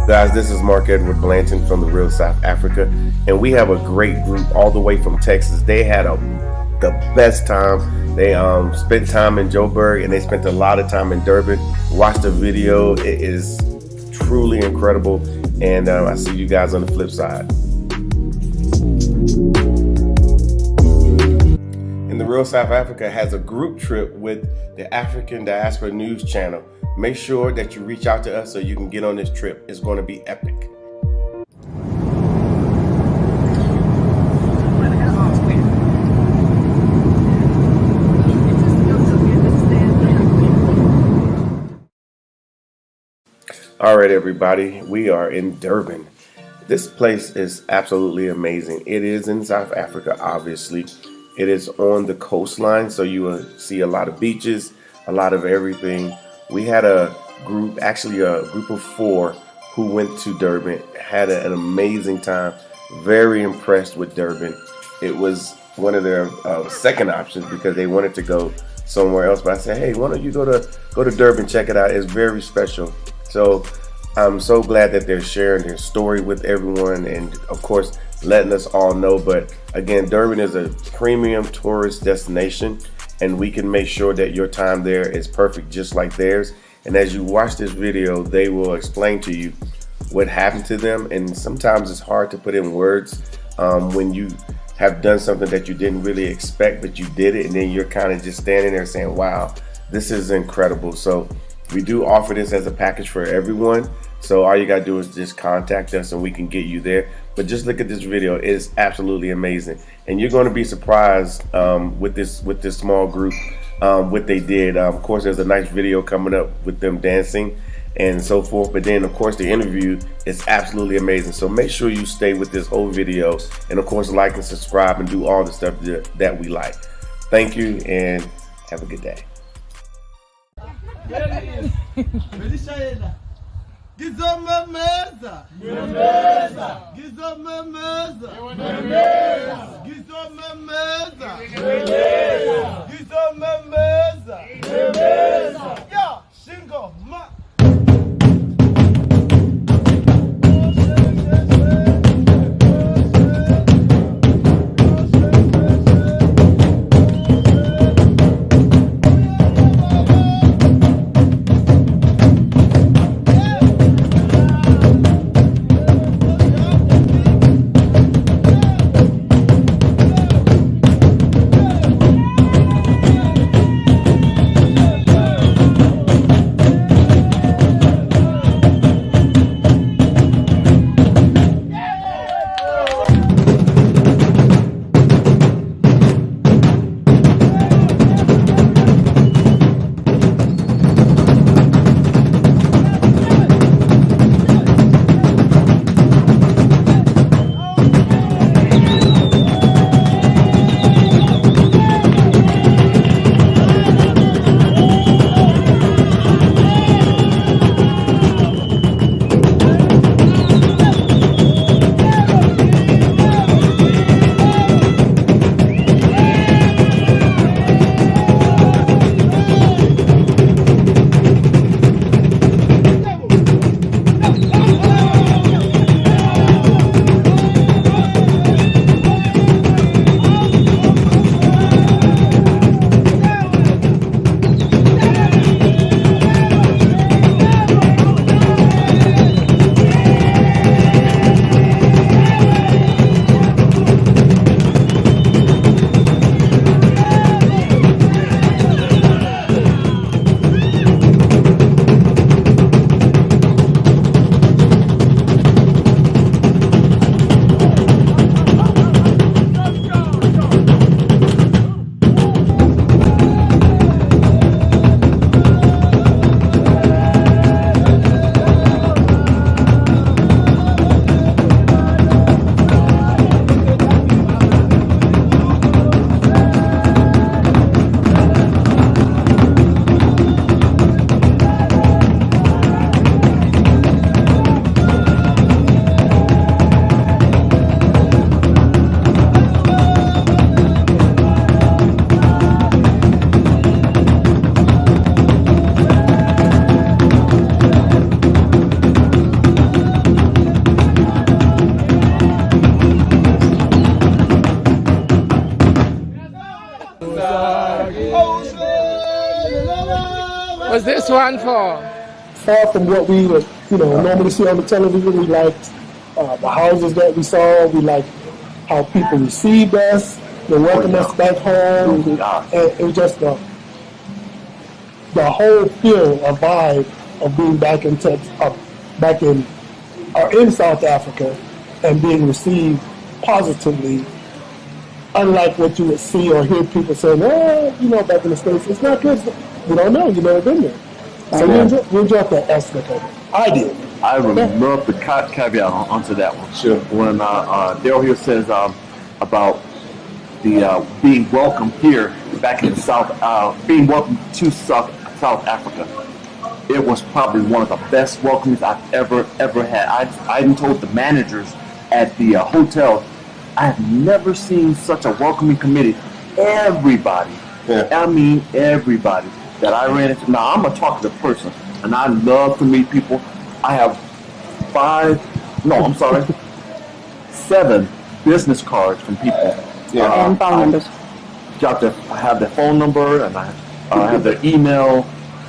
Guys, this is Mark Edward Blanton from the Real South Africa, and we have a great group all the way from Texas. They had the best time. They spent time in Joburg, and they spent a lot of time in Durban. Watch the video. It is truly incredible, and I see you guys on the flip side. And the Real South Africa has a group trip with the African Diaspora News Channel. Make sure that you reach out to us so you can get on this trip. It's going to be epic. All right, everybody, we are in Durban. This place is absolutely amazing. It is in South Africa, obviously. It is on the coastline, so you will see a lot of beaches, a lot of everything. We had a group, actually a group of 4 who went to Durban, had an amazing time, very impressed with Durban. It was one of their second options because they wanted to go somewhere else. But I said, hey, why don't you go to Durban, check it out. It's very special. So I'm so glad that they're sharing their story with everyone and, of course, letting us all know. But again, Durban is a premium tourist destination, and we can make sure that your time there is perfect just like theirs. And as you watch this video, they will explain to you what happened to them. And sometimes it's hard to put in words when you have done something that you didn't really expect, but you did it, and then you're kind of just standing there saying, wow, this is incredible. So we do offer this as a package for everyone. So all you gotta do is just contact us and we can get you there. But just look at this video. It is absolutely amazing. And you're gonna be surprised with this small group, what they did. Of course, there's a nice video coming up with them dancing and so forth. But then, of course, the interview is absolutely amazing. So make sure you stay with this whole video. And, of course, like and subscribe and do all the stuff that we like. Thank you and have a good day. Gizomemeza, gizomemeza, yeah, single. this one for? Far from what we would, normally see on the television. We liked the houses that we saw. We liked how people received us. They welcomed us back home. And it was just the whole feel, a vibe of being back in in South Africa and being received positively. Unlike what you would see or hear people saying, back in the States, it's not good. You don't know. You've never been there. So we enjoyed that aspect of it. I did. I would love the caveat onto that one. Sure. When Daryl here says about the being welcome here back in being welcome to South Africa, it was probably one of the best welcomes I've ever had. I even told the managers at the hotel, I have never seen such a welcoming committee. Everybody, I mean everybody that I ran into. Now I'm a talkative person, and I love to meet people. I have 7 business cards from people. And phone numbers. I have their phone number, and I have their email,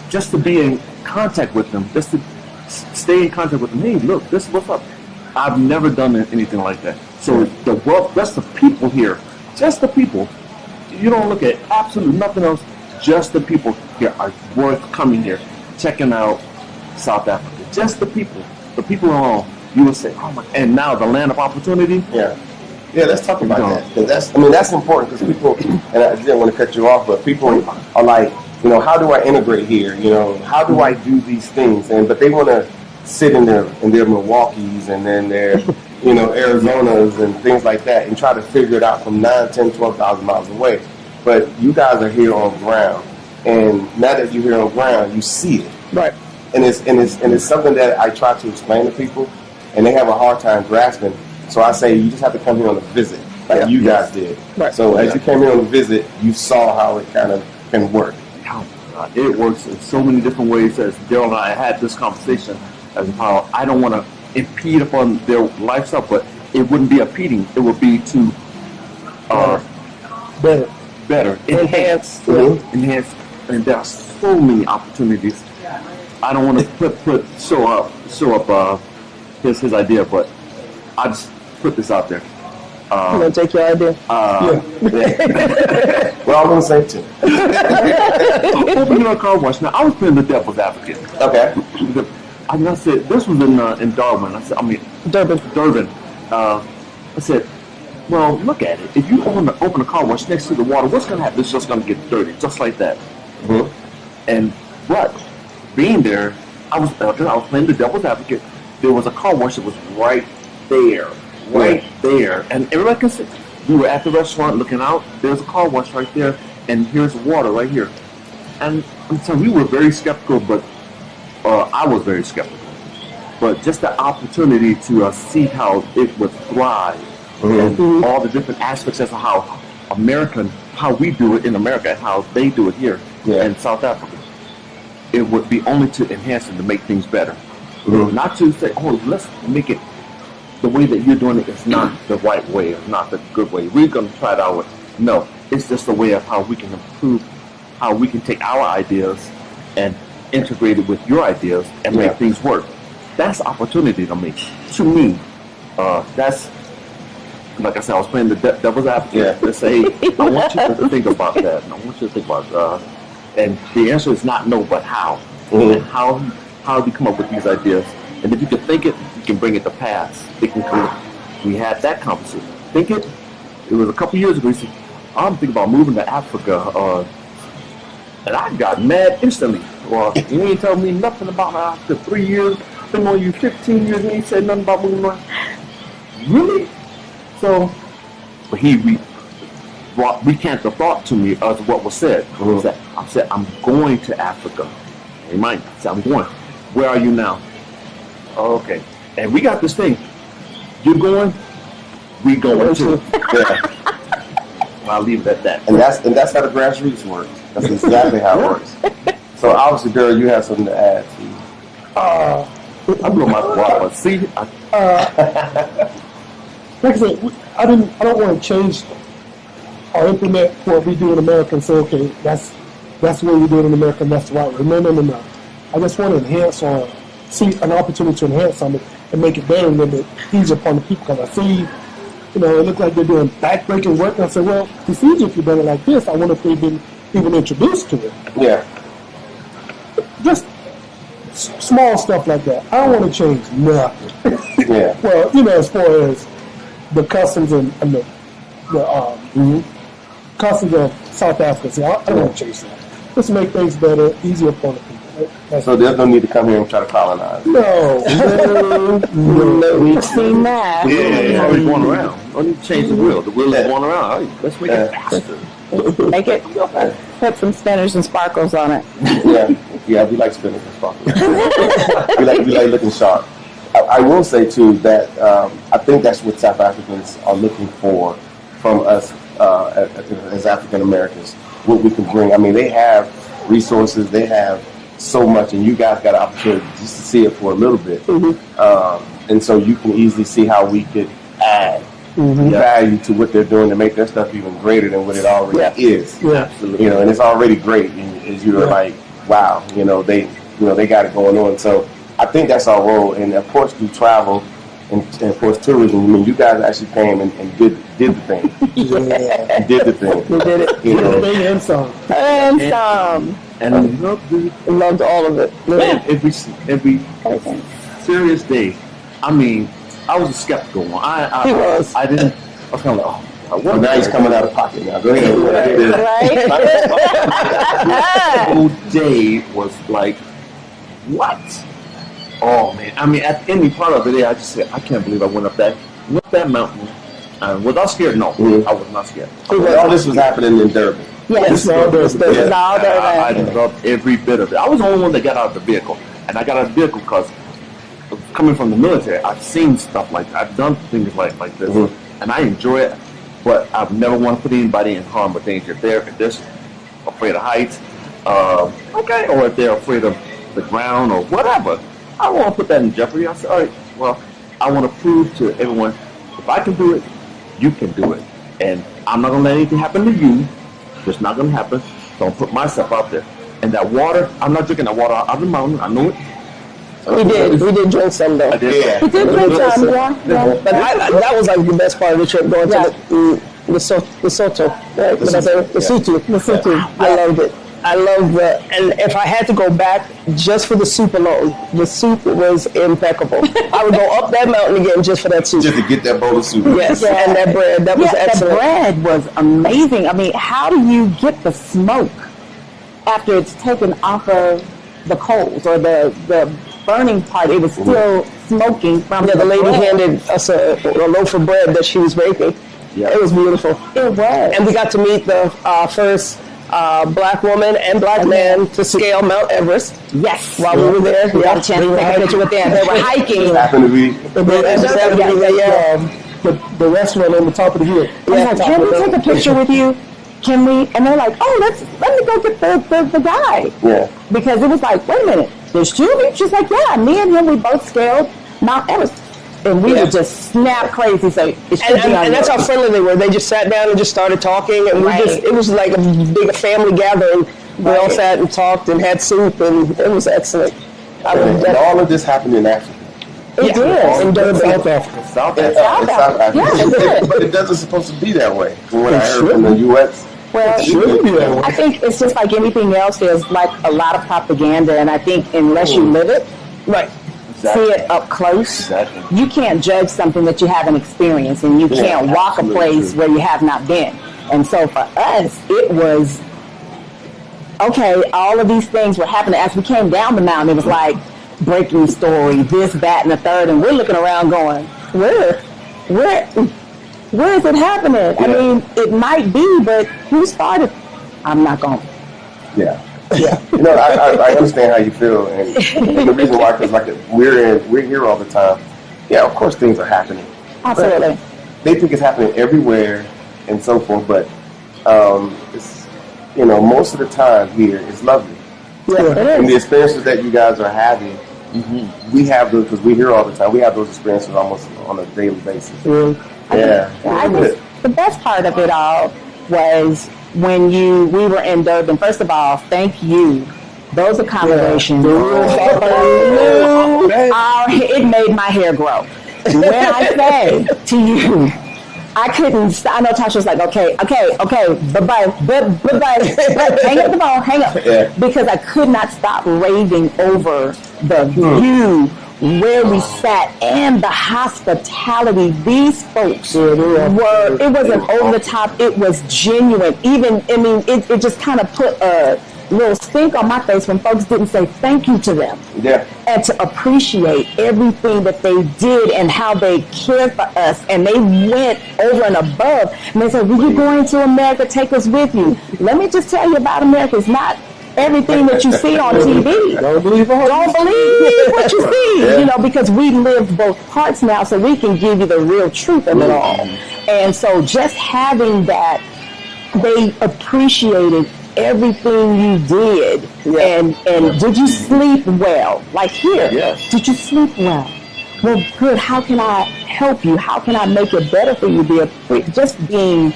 just to be in contact with them, just to stay in contact with them. Hey, look, this is what's up. I've never done anything like that. So that's the people here, just the people. You don't look at absolutely nothing else. Just the people here are worth coming here, checking out South Africa. Just the people alone. You would say, oh my! And now the land of opportunity. Yeah, let's talk about that. 'Cause that's important, because people, and I didn't want to cut you off, but people are like, how do I integrate here? How do I do these things? But they want to sit in their Milwaukees and then their, Arizonas and things like that, and try to figure it out from 9, 10, 12,000 miles away. But you guys are here on ground, and now that you're here on ground, you see it. Right. And it's something that I try to explain to people, and they have a hard time grasping. So I say you just have to come here on a visit, like you guys did. Right. So as you came here on a visit, you saw how it kind of can work. It works in so many different ways. As Daryl and I had this conversation, as how I don't want to impede upon their lifestyle, but it wouldn't be impeding. It would be to better, enhance, and there are so many opportunities. I don't want to show up his idea, but I just put this out there. You want to take your idea? Well, I'm going to say too. Opening a car wash. Now, I was playing the devil's advocate. Okay. I said, this was in Durban. Durban. I said, well, look at it. If you open a car wash next to the water, what's going to happen? It's just going to get dirty, just like that. Mm-hmm. But being there, I was playing the devil's advocate. There was a car wash that was right there, and everybody can see. We were at the restaurant looking out. There's a car wash right there, and here's water right here. And I'm telling you, we were very skeptical, but I was very skeptical. But just the opportunity to see how it would thrive, and all the different aspects as to how we do it in America, and how they do it here in South Africa. It would be only to enhance and to make things better. Not to say, oh, let's make it the way that you're doing it is not the right way, or not the good way. We're going to try it our way. No, it's just a way of how we can improve, how we can take our ideas and integrate it with your ideas and make things work. That's opportunity to me. To me, that's, like I said, I was playing the devil's advocate to say, I want you to think about that. And I want you to think about and the answer is not no, but how. And how do you come up with these ideas? And if you can think it, you can bring it to pass. It can come. We had that conversation. Think it. It was a couple years ago. He said, I'm thinking about moving to Africa. And I got mad instantly. Well, you ain't telling me nothing about after 3 years. Been on you 15 years and he said nothing about moving on. Really? So, but he recanted the thought to me of what was said. I said, I'm going to Africa. He might say, I'm going. Where are you now? Oh, okay. And we got this thing. You're going, we going too. I'll leave it at that. And that's how the grassroots works. That's exactly how it works. So obviously, girl, you have something to add to. I blew my water. See, like I said, I don't want to change or implement what we do in America and say, okay, that's the way we do it in America and that's the right way. No. I just want to enhance on, see an opportunity to enhance on it and make it better and a little bit easier upon the people. Because I see, it look like they're doing backbreaking work. And I say, well, it's easier if you've done it like this. I wonder if they've been even introduced to it. Yeah. Just small stuff like that. I don't want to change nothing. Yeah. Well, as far as the customs and the customs of South Africa, see, I don't want to change that. Just make things better, easier for the people. So there's no need to come here and try to colonize. No. We've seen that. Yeah, it's always going around. Don't need to change the wheel. The wheel is going around. All right, let's make it faster. Make it, put some spinners and sparkles on it. Yeah, we like spinning and sparkling. we like looking sharp. I will say too that I think that's what South Africans are looking for from us as African Americans. What we can bring. I mean, they have resources. They have so much, and you guys got an opportunity just to see it for a little bit. And so you can easily see how we could add value to what they're doing to make their stuff even greater than what it already is. Yeah, absolutely. And it's already great. And as you're like, wow, they got it going on. So I think that's our role. And of course, through travel and of course tourism, I mean, you guys actually came and did the thing. Yeah. Did the thing. We did it. And some. And some. And Loved all of it. Yeah. every serious day. I mean, I was a skeptical one. He was. I didn't. I was kind of like, Well, now he's coming out of pocket now. Go ahead. Right? The whole day was like, what? Oh man! I mean, at any part of it, I just said, I can't believe I went up that mountain. Was I scared? No, I was not scared. All this was happening in Durban. Yes. I loved every bit of it. I was the only one that got out of the vehicle, and I got out of the vehicle because coming from the military, I've seen stuff like that. I've done things like this, and I enjoy it. But I've never want to put anybody in harm with things. If they're afraid of heights, okay, or if they're afraid of the ground or whatever, I don't want to put that in jeopardy. I said, all right, well, I want to prove to everyone, if I can do it, you can do it, and I'm not gonna let anything happen to you. It's not gonna happen. Don't put myself out there. And that water, I'm not drinking that water out of the mountain. I know it. We did drink some though. I did. Yeah. We did drink some, yeah. But that was like the best part of the trip, going to the Soto, right? The Sutu. I loved it. I loved and if I had to go back just for the soup alone, the soup was impeccable. I would go up that mountain again just for that soup. Just to get that bowl of soup. Yes, and that bread, that was excellent. The bread was amazing. I mean, how do you get the smoke after it's taken off of the coals or the burning part? It was still smoking from The lady bread. handed us a loaf of bread that she was baking. Yeah. It was beautiful. It was. And we got to meet the first black woman and black man to scale Mount Everest. Yes. While we were there, We got a chance to take a picture with them. They were hiking. Happened to be. The restaurant on the top of the hill. I was like, can we take a picture with you? Can we? And they're like, oh, let me go get the guy. Yeah. Because it was like, wait a minute, there's two of you? She's like, yeah, me and him, we both scaled Mount Everest. And we would just snap crazy. So it should be on and that's yours. how friendly they were. They just sat down and just started talking, and it was like a big family gathering. We all sat and talked and had soup, and it was excellent. And all of this happened in Africa. It did. In Durban. South Africa. South Africa. Yeah, it did. But it doesn't supposed to be that way. From what I heard from the U.S. Well, it shouldn't be that way. I think it's just like anything else. There's like a lot of propaganda, and I think unless you live it, Right. see it up close, you can't judge something that you haven't experienced, and you can't walk a place where you have not been. And so for us, it was, okay, all of these things were happening. As we came down the mountain, it was like breaking story, this, that, and the third, and we're looking around going, where is it happening? I mean, it might be, but who started? I'm not going. Yeah. Yeah. I understand how you feel, and the reason why, because like we're here all the time. Yeah, of course things are happening. Absolutely. They think it's happening everywhere and so forth, but it's most of the time here it's lovely. Yes, it is. And the experiences that you guys are having, we have those because we're here all the time. We have those experiences almost on a daily basis. I guess the best part of it all was when we were in Durban. First of all, thank you those accommodations, it made my hair grow. When I say to you, I couldn't. I know Tasha was like, okay, bye, hang up the phone, hang up, because I could not stop raving over the view, where we sat, and the hospitality. These folks were. It wasn't over the top. It was genuine. Even, I mean, it just kind of put a little stink on my face when folks didn't say thank you to them. Yeah. And to appreciate everything that they did and how they cared for us. And they went over and above. And they said, will you going to America? Take us with you. Let me just tell you about America. It's not everything that you see on TV. Don't believe what you see. You know, because we lived both parts now, so we can give you the real truth of it all. And so just having that, they appreciated everything you did. And did you sleep well? Like here, did you sleep well? Well, good. How can I help you? How can I make it better for you? Just being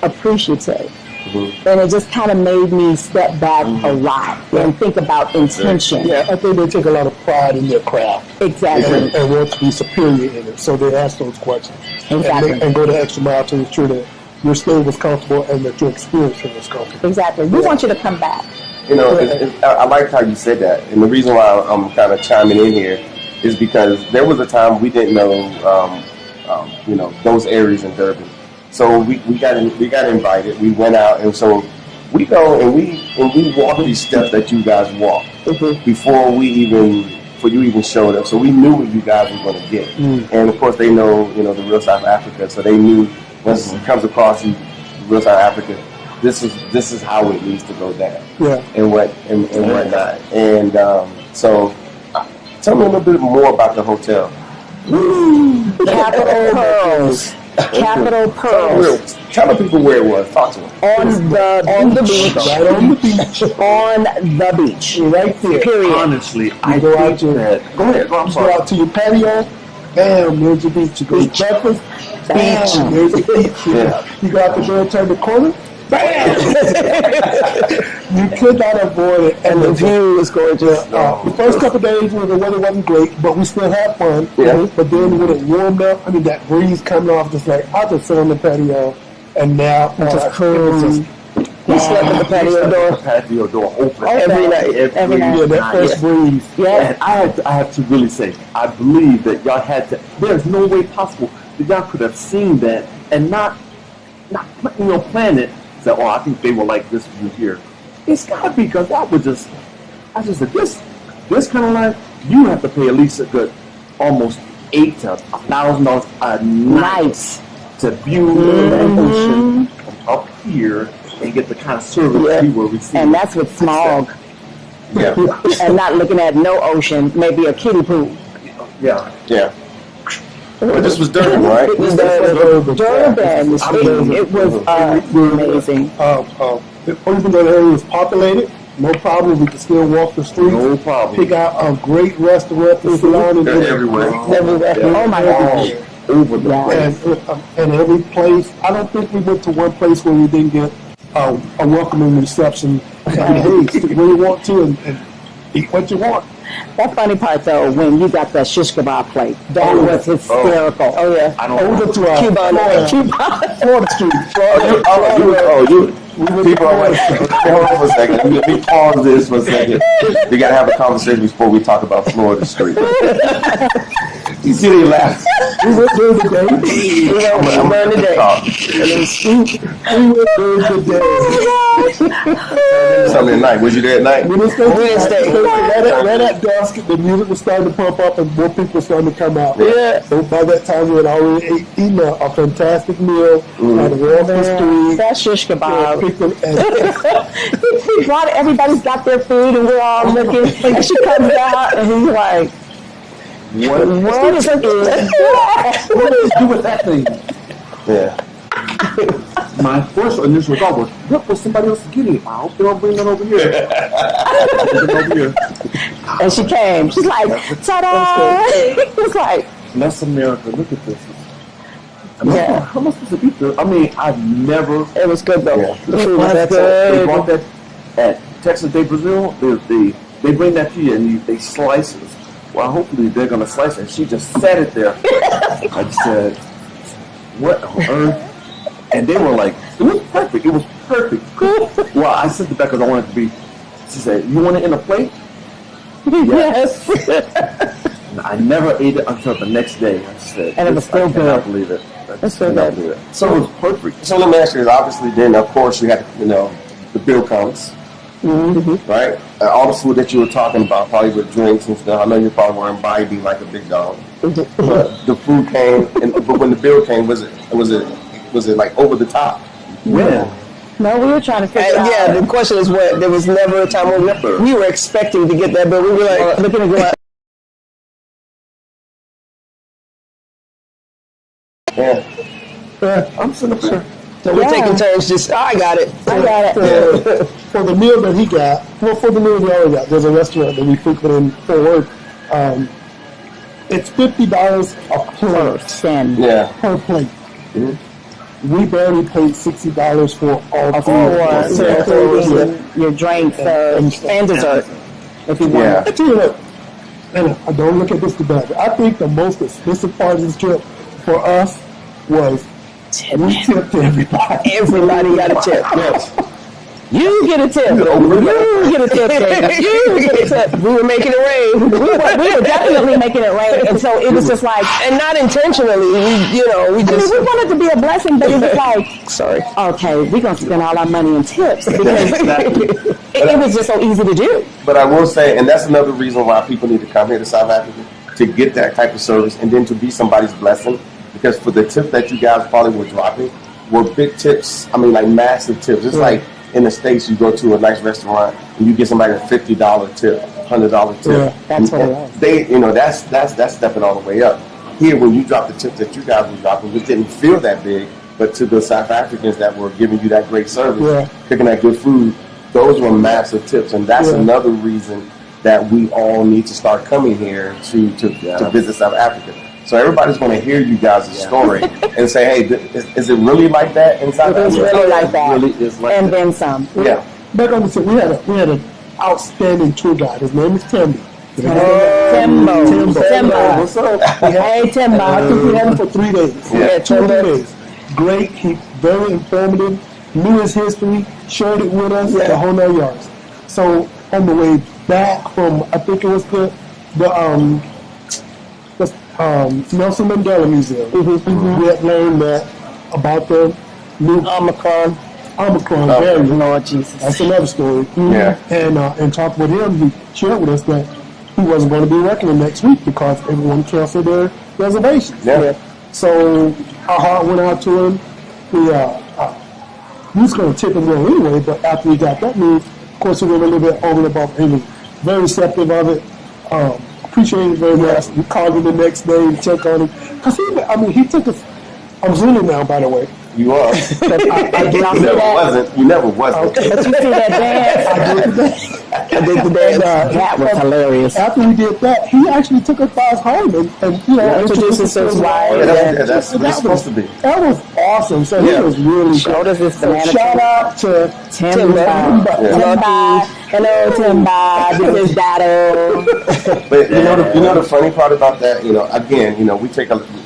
appreciative. And it just kind of made me step back a lot and think about intention. Yeah, I think they take a lot of pride in their craft. Exactly. And want to be superior in it. So they ask those questions. Exactly. And go the extra mile to ensure that your stay was comfortable and that your experience was comfortable. Exactly. We want you to come back. You know, I like how you said that. And the reason why I'm kind of chiming in here is because there was a time we didn't know, you know, those areas in Durban. So we got invited. We went out, and so we go and we walk these steps that you guys walk before you even showed up. So we knew what you guys were going to get, and of course they know, you know, the real South Africa. So they knew once it comes across you, real South Africa, this is how it needs to go down. Yeah. And whatnot. And so tell me a little bit more about the hotel. Capital Pearls. Capital Pearls. Tell the people where it was. Talk to them. On the beach. Right on the beach. On the beach. Right there. Period. Honestly, You go out to go ahead. I'm you sorry. go out to your patio, bam, there's your beach. You go to breakfast, bam, there's your beach. You go out the door, turn the corner, bam. You could not avoid it, and the view is gorgeous. The first couple of days when the weather wasn't great, but we still had fun. But then when it warmed up, I mean that breeze coming off, just like I just sit on the patio, and now just cruise. We slept at the patio door. Patio door open Every night. Every night. Yeah, that fresh breeze. Yeah. And I have to really say, I believe that y'all had to. There's no way possible that y'all could have seen that and not plan it. Say, oh, I think they will like this view here. It's gotta be because I just said this kind of life, you have to pay at least a good almost $8,000 to $1,000 a night to view that ocean from up here and get the kind of service we were receiving. And that's with smog. Yeah. And not looking at no ocean, maybe a kiddie pool. Yeah. Yeah. But this was Durban, right? It was Durban. It was amazing. Even though the area was populated, no problem. We could still walk the streets. No problem. Pick out a great restaurant to sit down and They're everywhere. Oh my gosh. Over the and every place. I don't think we went to one place where we didn't get a welcoming reception. Hey, sit where you want to and eat what you want. That funny part though, when you got that shish kebab plate, that was hysterical. Oh yeah. Over to Florida Street. People are like, hold on for a second. Let me pause this for a second. We gotta have a conversation before we talk about Florida Street. You see they laugh. We went there today. I'm gonna Sunday night. Was you there at night? Wednesday. Right at dusk, the music was starting to pump up and more people were starting to come out. Yeah. So by that time, we had already eaten a fantastic meal. Had a warm street. That shish kebab. He brought it, everybody's got their food and we're all looking. And she comes out and he's like, what is it? What do you do with that thing? Yeah. My first initial thought was, look what somebody else is getting. I hope they don't bring that over here. And she came. She's like, ta-da! It's like, bless America, look at this. Yeah. How am I supposed to eat this? I mean, I've never. It was good though. Yeah. The food was They good. brought that at Texas de Brazil, they bring that to you and they slice it. Well, hopefully they're gonna slice it. And she just set it there. I just said, "What on earth?" And they were like, "It was perfect. It was perfect." Well, I sent it back because I wanted it to be. She said, "You want it in a plate?" Yes. And I never ate it until the next day. I said, And it was still I cannot good. believe it. It's still cannot good. believe it. So it was perfect. So let me ask you this. Obviously, then, of course, you had, the bill comes, right? All the food that you were talking about, probably with drinks and stuff. I know you probably were imbibing like a big dog. But the food came, but when the bill came, was it like over the top? Yeah. No, we were trying to figure out. Yeah, the question is what? There was never a time when we were expecting to get that bill. We were like, Looking to go out. Yeah. I'm sitting up there. so we're taking turns just, I got it. I got it. For the meal that he got, well, for the meal we already got, there's a restaurant that we frequent in Fort Worth. It's $50 a plate. Person. Yeah. Per plate. We barely paid $60 for all Of four. course, Yeah. including your drinks and dessert. If you want. Yeah. I tell you what, and I don't look at this too bad, but I think the most expensive part of this trip for us was we tipped everybody. Everybody got a tip. Yes. You get a tip. You get a tip. David. You get a tip. We were making it rain. We were definitely making it rain, and so it was just like, And not intentionally. We just. we wanted to be a blessing, but it was like, Sorry. okay, we're gonna spend all our money in tips because it was just so easy to do. But I will say, and that's another reason why people need to come here to South Africa, to get that type of service and then to be somebody's blessing. Because for the tip that you guys probably were dropping were big tips. I mean, like massive tips. It's like in the States, you go to a nice restaurant and you get somebody a $50 tip, $100 tip. Yeah, that's what it And was. they, that's stepping all the way up. Here, when you drop the tips that you guys were dropping, it didn't feel that big. But to the South Africans that were giving you that great service, cooking that good food, those were massive tips. And that's another reason that we all need to start coming here to visit South Africa. So everybody's going to hear you guys' story and say, hey, is it really like that in South It was Africa? really like that, Really is like and that. then some. Yeah. Back on the tip, we had an outstanding tour guide. His name is Timby. Timbo. What's up? Hey, Timbo. I think we had him for 3 days. Yeah. 2 or 3 days. Great. He very informative. Knew his history. Shared it with us. The whole 9 yards. So on the way back from, I think it was the Nelson Mandela Museum. We had learned that about the new Omicron variant. Lord Jesus. That's another story. Yeah. And talked with him. He shared with us that he wasn't going to be working the next week because everyone canceled their reservations. Yeah. So our heart went out to him. We was going to tip him well anyway, but after we got that news, of course, we were a little bit over the bump. He was very receptive of it. Appreciate it very much. We called him the next day and checked on him. Because he took us. I'm Zulu now, by the way. You are. I did not You see never that. wasn't. You never wasn't. But you see that dance? I did the dance. That was hilarious. After we did that, he actually took us by his home and introduced us to his wife. Yeah, that's what it's supposed to be. That was awesome. So he was really Showed us this so banana. shout out to Timba. Timba. Hello, Timba. This is Dado. But you know the funny part about that, again,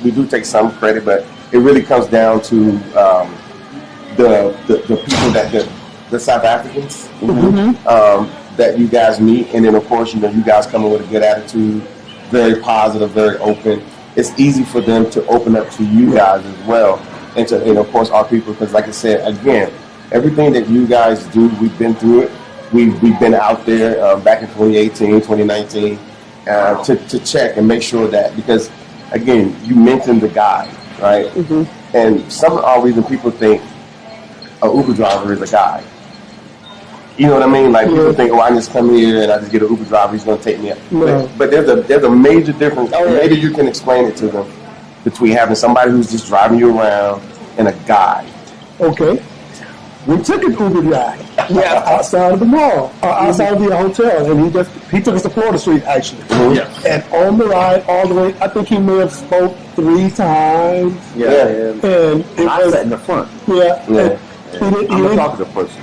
we do take some credit, but it really comes down to the people that the South Africans that you guys meet, and then of course you guys come in with a good attitude, very positive, very open. It's easy for them to open up to you guys as well, and of course our people, because like I said, again, everything that you guys do, we've been through it. We've been out there back in 2018, 2019 to check and make sure that, because again, you mentioned the guide, right? And some odd reason people think an Uber driver is a guide. You know what I mean? Like people think, I just come here and I just get an Uber driver, he's going to take me up. No. But there's a major difference. Maybe you can explain it to them between having somebody who's just driving you around and a guide. Okay. We took an Uber ride outside of the mall, outside of the hotel, and he took us to Florida Street actually. And on the ride all the way, I think he may have spoke 3 times. Yeah. And it I was sat in the front. He I'm a didn't, talkative person.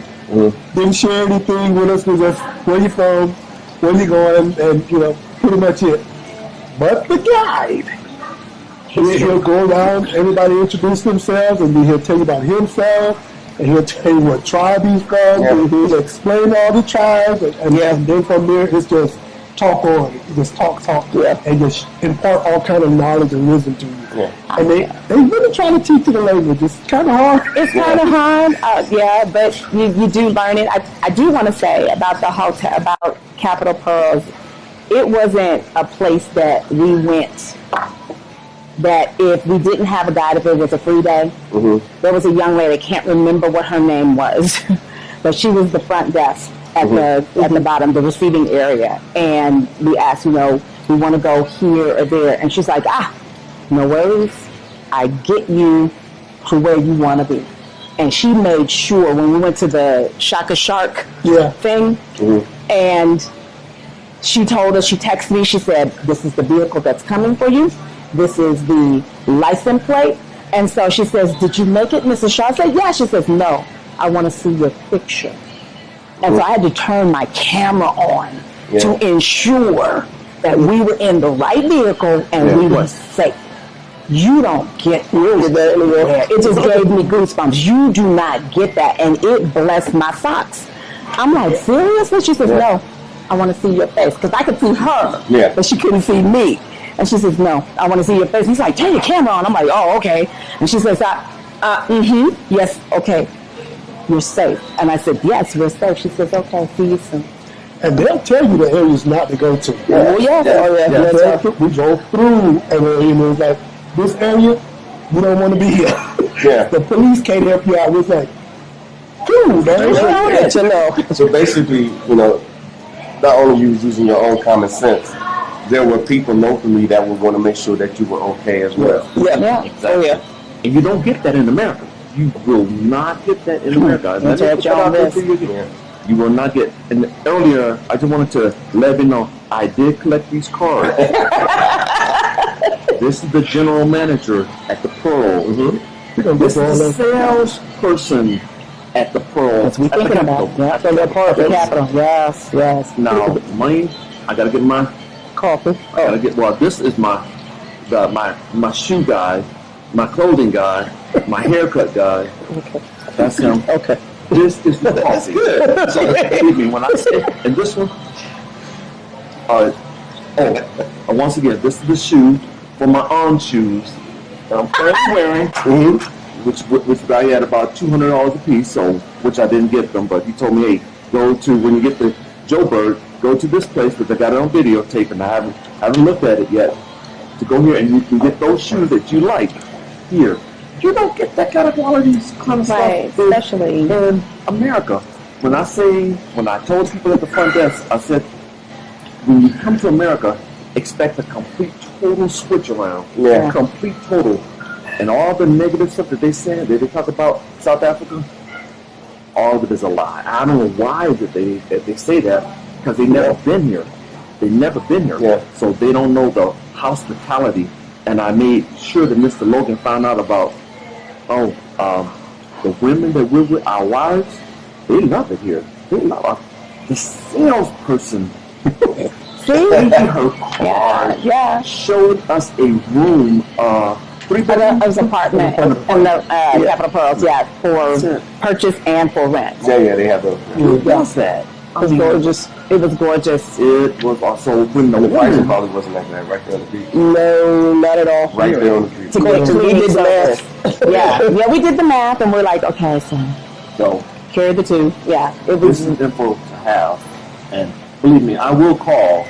Didn't share anything with us. Was just where you from, where you going, and pretty much it. But the guide, he'll go around, everybody introduce themselves, and then he'll tell you about himself, and he'll tell you what tribe he's from, and he'll explain all the tribes, and then from there it's just talk on, just talk, and just impart all kind of knowledge and wisdom to you. And they really try to teach you the language. It's kind of hard. It's kind of hard, but you do learn it. I do want to say about the hotel, about Capitol Pearls, it wasn't a place that we went that if we didn't have a guide, if it was a free day, there was a young lady, I can't remember what her name was, but she was the front desk at the bottom, the receiving area. And we asked, we want to go here or there. And she's like, no worries. I get you to where you want to be. And she made sure when we went to the Shaka Shark thing, and she told us, she texted me, she said, this is the vehicle that's coming for you. This is the license plate. And so she says, did you make it, Mrs. Shaw? I said, yeah. She says, no, I want to see your picture. And so I had to turn my camera on to ensure that we were in the right vehicle and we were safe. You don't get that anywhere. It just gave me goosebumps. You do not get that. And it blessed my socks. I'm like, seriously? She says, no, I want to see your face. Because I could see her, but she couldn't see me. And she says, no, I want to see your face. He's like, turn your camera on. I'm like, oh, okay. And she says, yes, okay. You're safe. And I said, yes, we're safe. She says, okay, see you soon. And they'll tell you the areas not to go to. We drove through an area and it was like, this area, you don't want to be here. The police can't help you out. It's like, cool, man. So basically, not only you was using your own common sense, there were people locally that would want to make sure that you were okay as well. Exactly. And you don't get that in America. You will not get that in America. You will not get. And earlier, I just wanted to let you know, I did collect these cards. This is the general manager at the Pearl. This is the salesperson at the Pearl. That's what we're thinking about. So they're part of the Capitol. Yes. Now, money, I got to get my coffee. This is my shoe guy, my clothing guy, my haircut guy. That's him. This is the coffee. That's good. So, believe me, when I say, and this one, once again, this is the shoe for my arm shoes that I'm currently wearing, which valued at about $200 a piece, so which I didn't get them, but he told me, hey, go to, when you get the Joe Bird, go to this place, because I got it on videotape, and I haven't looked at it yet, to go here, and you can get those shoes that you like here. You don't get that kind of quality kind of stuff, especially in America. When I told people at the front desk, I said, when you come to America, expect a complete total switch around. Complete total. And all the negative stuff that they said, that they talk about South Africa, all of it is a lie. I don't know why that they say that, because they've never been here. They've never been here. So they don't know the hospitality. And I made sure that Mr. Logan found out about, the women that we're with, our wives, they love it here. They love it. The salesperson, her card, showed us a room, 3-bedroom. It was an apartment in the Capitol Pearls, for purchase and for rent. They have those. What's that? It was gorgeous. It was gorgeous. It was also when the pricing probably wasn't like that right there on the beach. No, not at all. Right there on the beach. We did the math. We did the math, and we're like, okay, so carry the two. This is info to have, and believe me, I will call,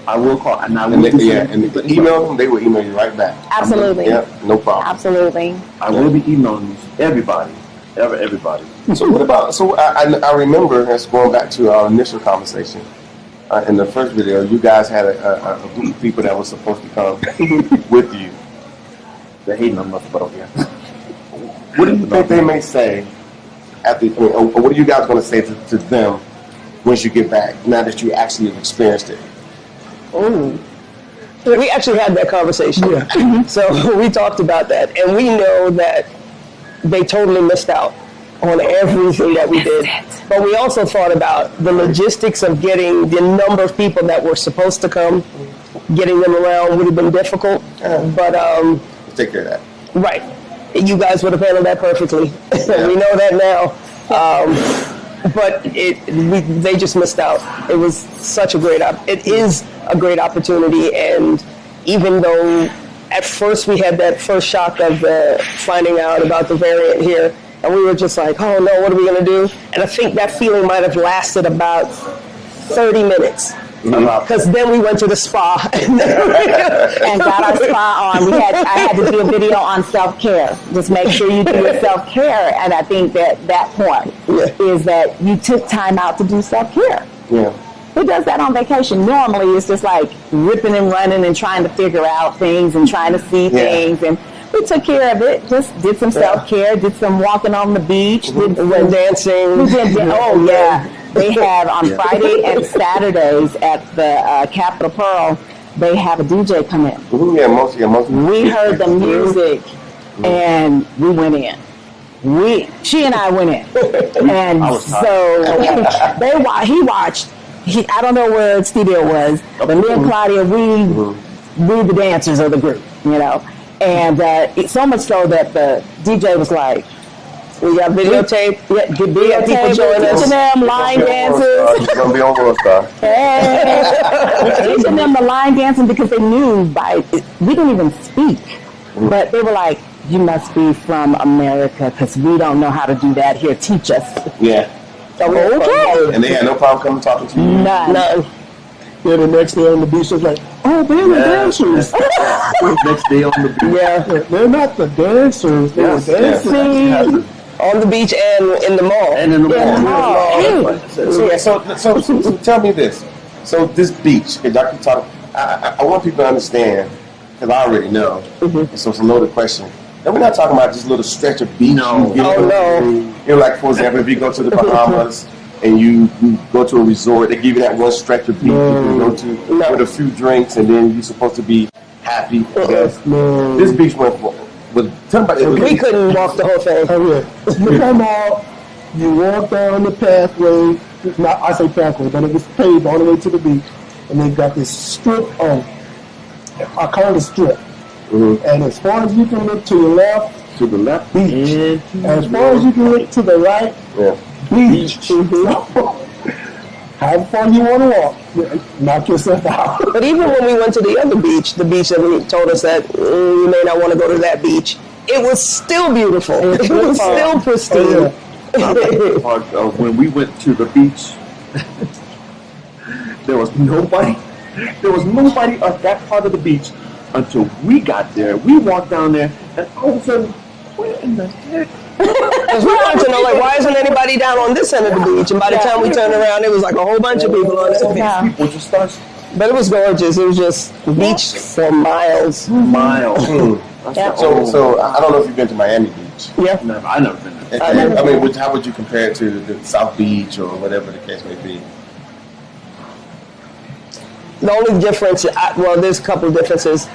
and I will and email them. They will email you right back. Absolutely. No problem. Absolutely. I will be emailing everybody. Everybody. So what about? So I remember us going back to our initial conversation in the first video. You guys had a group of people that was supposed to come with you. They're hating on us, but okay. What do you think they may say after? Or what are you guys going to say to them once you get back? Now that you actually have experienced it. We actually had that conversation. So we talked about that, and we know that they totally missed out on everything that we did. But we also thought about the logistics of getting the number of people that were supposed to come, getting them around would have been difficult. But Take care of that. right, you guys would have handled that perfectly. We know that now. But they just missed out. It was such a it is a great opportunity, and even though at first we had that first shock of finding out about the variant here, and we were just like, oh no, what are we gonna do? And I think that feeling might have lasted about 30 minutes. Because then we went to the spa and got our spa on. I had to do a video on self-care. Just make sure you do your self-care. And I think that point is that you took time out to do self-care. Yeah. Who does that on vacation? Normally it's just like ripping and running and trying to figure out things and trying to see things. And we took care of it. Just did some self-care, did some walking on the beach, did some dancing. Oh yeah. They have on Friday and Saturdays at the Capitol Pearl, they have a DJ come in. Yeah, most. We heard the music and we went in. She and I went in. And so he watched. I don't know where the studio was, but me and Claudia, we the dancers of the group, you know. And so much so that the DJ was like, we got videotape. Yeah, videotape. People joining us. Teaching them line dances. It's gonna be on World Star. Teaching them the line dancing because they knew we didn't even speak, but they were like, "You must be from America because we don't know how to do that here. Teach us." Yeah. Okay. And they had no problem coming talking to you. None. Yeah, the next day on the beach, it was like, oh, they're the dancers. Next day on the beach. Yeah, they're not the dancers. They were dancers. on the beach and in the mall. And in the mall. So tell me this. So this beach, because I can talk, I want people to understand, because I already know. So it's a loaded question. And we're not talking about just a little stretch of beach. No. You know, like for example, if you go to the Bahamas and you go to a resort, they give you that one stretch of beach you can go to with a few drinks, and then you're supposed to be happy. This beach went for. We couldn't walk the whole thing. Oh yeah, you come out, you walk down the pathway. I say pathway, but it was paved all the way to the beach, and they've got this strip of, I call it a strip. And as far as you can look to the left, beach. As far as you can look to the right, beach. How far you want to walk, knock yourself out. But even when we went to the other beach, the beach that we told us that you may not want to go to that beach, it was still beautiful. It was still pristine. When we went to the beach, there was nobody. There was nobody at that part of the beach until we got there. We walked down there, and all of a sudden, where in the heck? Because we wanted to know, like, why isn't anybody down on this end of the beach? And by the time we turned around, it was like a whole bunch of people on this beach. People just started. But it was gorgeous. It was just beach for miles. Miles. So I don't know if you've been to Miami Beach. Yeah. Never, I never been there. I mean, how would you compare it to the South Beach or whatever the case may be? The only difference, well, there's a couple of differences.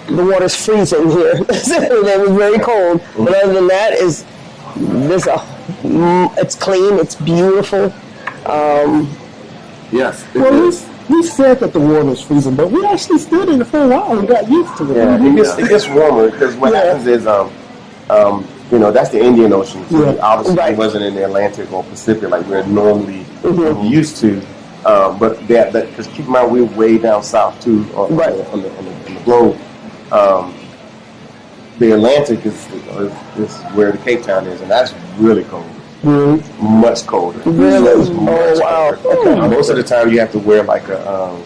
The water's freezing here. It was very cold. But other than that, it's clean, it's beautiful. Yes. Well, we said that the water was freezing, but we actually stood in it for a while and got used to it. Yeah, it gets warmer because what happens is, that's the Indian Ocean. So obviously, it wasn't in the Atlantic or Pacific like we're normally used to. But because keep in mind we're way down south too on the globe. The Atlantic is where the Cape Town is, and that's really cold. Much colder. Really? Oh wow! Okay. Most of the time, you have to wear like one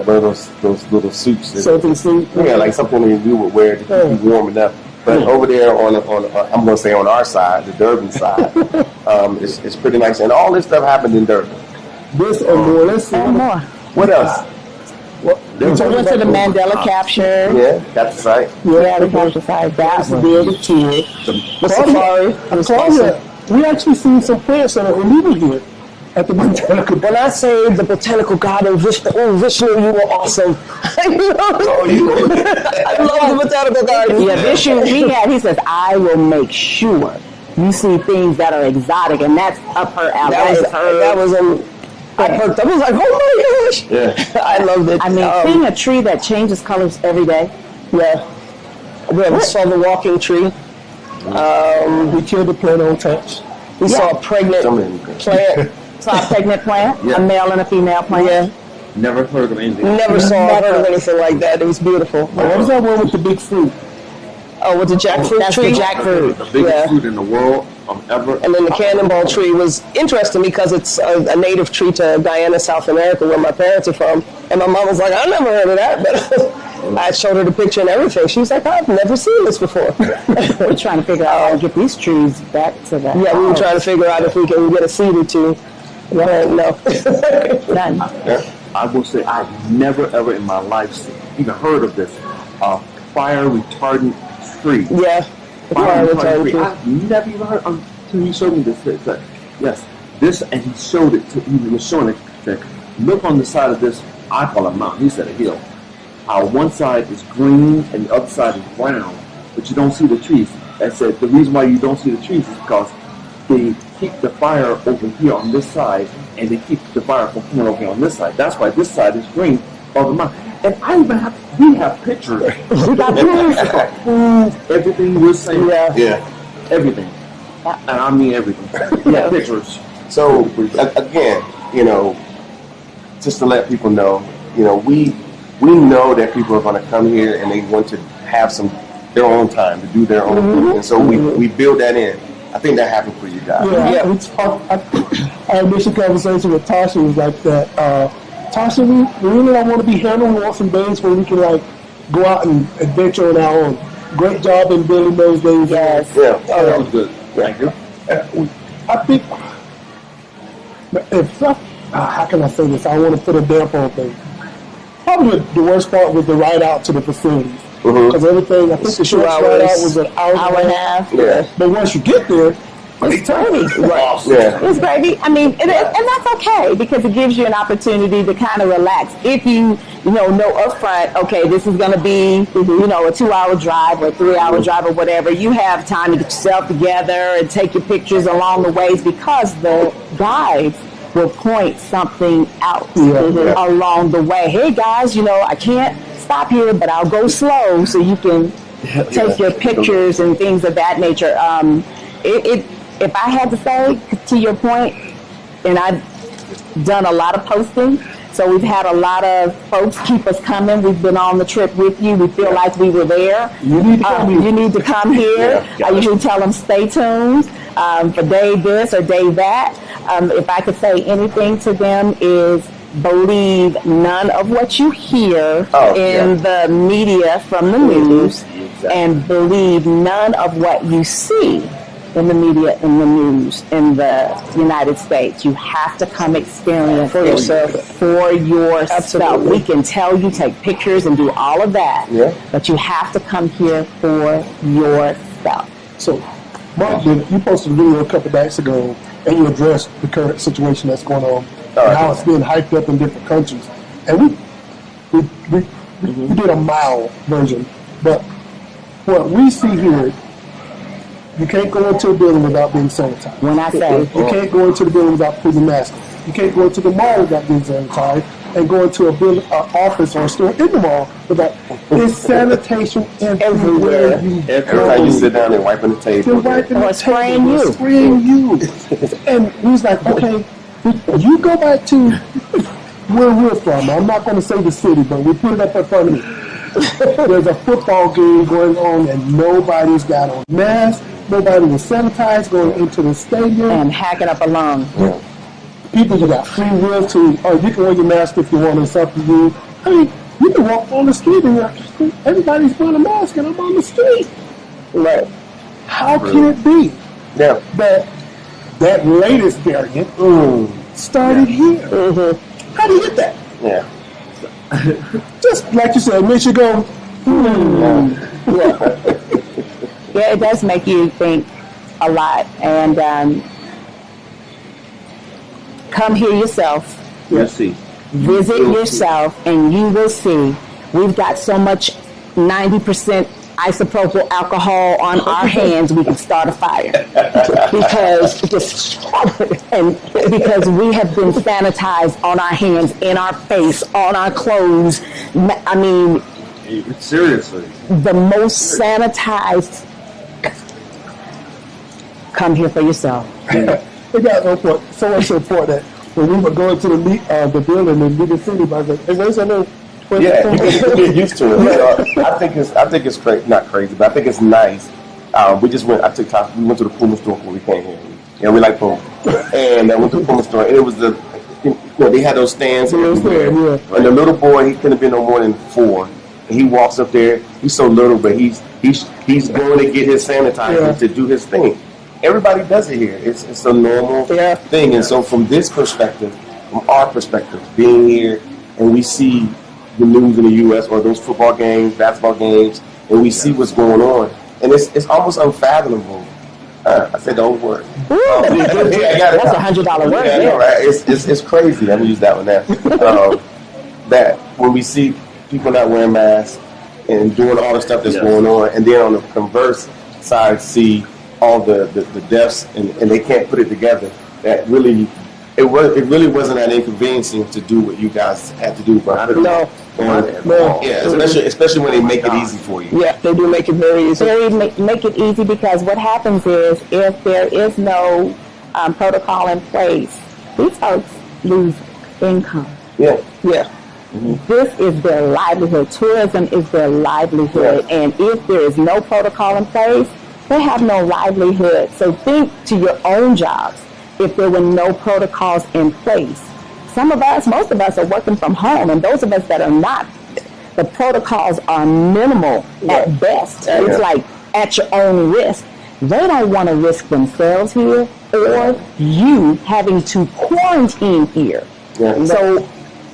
of those little suits. Something suit. Yeah, like something that you would wear to keep you warm enough. But over there on I'm going to say on our side, the Durban side, it's pretty nice, and all this stuff happened in Durban. This and more. Let's see. more. What else? We went to the Mandela capture. Yeah, got the site. Yeah, the capture site. That one. The other tour. The safari. We actually seen some plants that are illegal here at the Botanical. When I say the Botanical Garden, Vishnu, you were awesome. I love the Botanical Garden. Yeah, Vishnu, he says, I will make sure you see things that are exotic, and that's up her alley. That was I perked up. I was like, oh my gosh. Yeah. I loved it. I mean, seeing a tree that changes colors every day. Yeah. We saw the walking tree. We killed the plant on touch. We saw a pregnant plant. Saw a pregnant plant, Yeah. a male and a female plant. Yeah. Never heard of anything. Never heard of anything like that. It was beautiful. What was that one with the big fruit? Oh, with the jackfruit That's tree? the jackfruit. The biggest Yeah. fruit in the world ever. And then the cannonball tree was interesting because it's a native tree to Guyana, South America, where my parents are from. And my mom was like, I never heard of that. But I showed her the picture and everything. She was like, I've never seen this before. We're trying to figure out how to get these trees back to the Yeah, we were trying to figure out if we can get a seed or two. Well, no. Done. I will say I've never ever in my life even heard of this fire retardant tree. Yeah. Fire retardant Fire tree. tree. I've never even heard until he showed me this. It's like, yes, this, and he showed it to. He was showing it. That, look on the side of this. I call it a mountain. He said a hill. One side is green and the other side is brown, but you don't see the trees. I said the reason why you don't see the trees is because they keep the fire over here on this side, and they keep the fire from coming over here on this side. That's why this side is green of the mountain. And we have pictures. We got pictures of food, everything we're saying. Yeah. Everything. And I mean everything. Yeah, pictures. So again, just to let people know, we know that people are going to come here and they want to have their own time to do their own thing, and so we build that in. I think that happened for you guys. Yeah. We talked. Our initial conversation with Tasha was like that. Tasha, we really don't want to be handled. We want some days where we can go out and adventure on our own. Great job in building those days. Yes. Yeah. That was good. Thank you. I think how can I say this? I want to put a damper on things. Probably the worst part was the ride out to the facilities. Because everything, I think the short ride out was an hour and a half. Yeah. But once you get there, It's pretty. Right. Yeah. It's gravy. I mean, and that's okay because it gives you an opportunity to kind of relax. If you know upfront, okay, this is going to be, a 2-hour drive or a 3-hour drive or whatever, you have time to get yourself together and take your pictures along the ways because the guides will point something out along the way. Hey guys, I can't stop here, but I'll go slow so you can take your pictures and things of that nature. If I had to say, to your point, and I've done a lot of posting, so we've had a lot of folks keep us coming. We've been on the trip with you. We feel like we were there. You need to come here. You need to come here. I usually tell them, stay tuned for day this or day that. If I could say anything to them is believe none of what you hear in the media from the news and believe none of what you see in the media, in the news, in the United States. You have to come experience for yourself. Absolutely. We can tell you, take pictures and do all of that, but you have to come here for yourself. So, Mark, you posted a video a couple of days ago, and you addressed the current situation that's going on and how it's being hyped up in different countries. And we did a mild version, but what we see here, you can't go into a building without being sanitized. When I say You can't go into the building without putting a mask on. You can't go into the mall without being sanitized, and go into an office or a store in the mall without. There's sanitation everywhere you Every time you sit down and wiping the table. They're wiping Or the spraying table, you. they're spraying you. And we was like, okay, you go back to where we're from. I'm not going to say the city, but we put it up in front of me. There's a football game going on, and nobody's got on masks. Nobody was sanitized going into the stadium. and hacking up a lung. People just got free will to, you can wear your mask if you want, it's up to you. I mean, you can walk on the street and everybody's wearing a mask and I'm on the street. Like, how can it be that latest variant started here? How do you get that? Yeah. Just like you said, it makes you go, Yeah, it does make you think a lot. And come here yourself. You'll see. Visit yourself and you will see. We've got so much 90% isopropyl alcohol on our hands, we can start a fire because we have been sanitized on our hands, in our face, on our clothes. I mean, Seriously. the most sanitized. Come here for yourself. We got no point. So much so important that when we were going to the building in Liberty City, I was like, "Is there something?" Yeah, you get used to it. You know, I think it's not crazy, but I think it's nice. We just went. We went to the Puma store before we came here. Yeah, we like Puma, and I went to the Puma store, and it was they had those stands everywhere. Yeah. And the little boy, he couldn't have been no more than 4. And he walks up there. He's so little, but he's going to get his sanitizer to do his thing. Everybody does it here. It's a normal thing. And so from this perspective, from our perspective, being here and we see the news in the U.S. or those football games, basketball games, and we see what's going on, and it's almost unfathomable. I said the old word. That's $100 word. Yeah, I know, right? It's crazy. I'm gonna use that one now. That when we see people not wearing masks and doing all the stuff that's going on, and then on the converse side see all the deaths and they can't put it together. That really, it really wasn't that inconveniencing to do what you guys had to do. But No. Yeah, especially when they make it easy for you. Yeah, they do make it very easy. Make it easy, because what happens is if there is no protocol in place, these folks lose income. Yeah. Yeah. This is their livelihood. Tourism is their livelihood. And if there is no protocol in place, they have no livelihood. So think to your own jobs if there were no protocols in place. Most of us are working from home, and those of us that are not, the protocols are minimal at best. It's like at your own risk. They don't want to risk themselves here or you having to quarantine here. So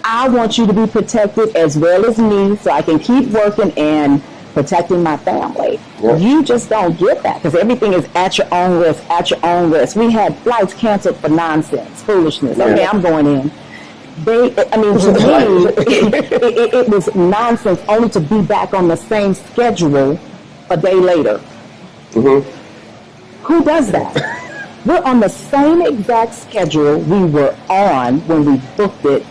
I want you to be protected as well as me, so I can keep working and protecting my family. You just don't get that, because everything is at your own risk, at your own risk. We had flights canceled for nonsense, foolishness. Okay, I'm going in. To me, it was nonsense only to be back on the same schedule a day later. Who does that? We're on the same exact schedule we were on when we booked it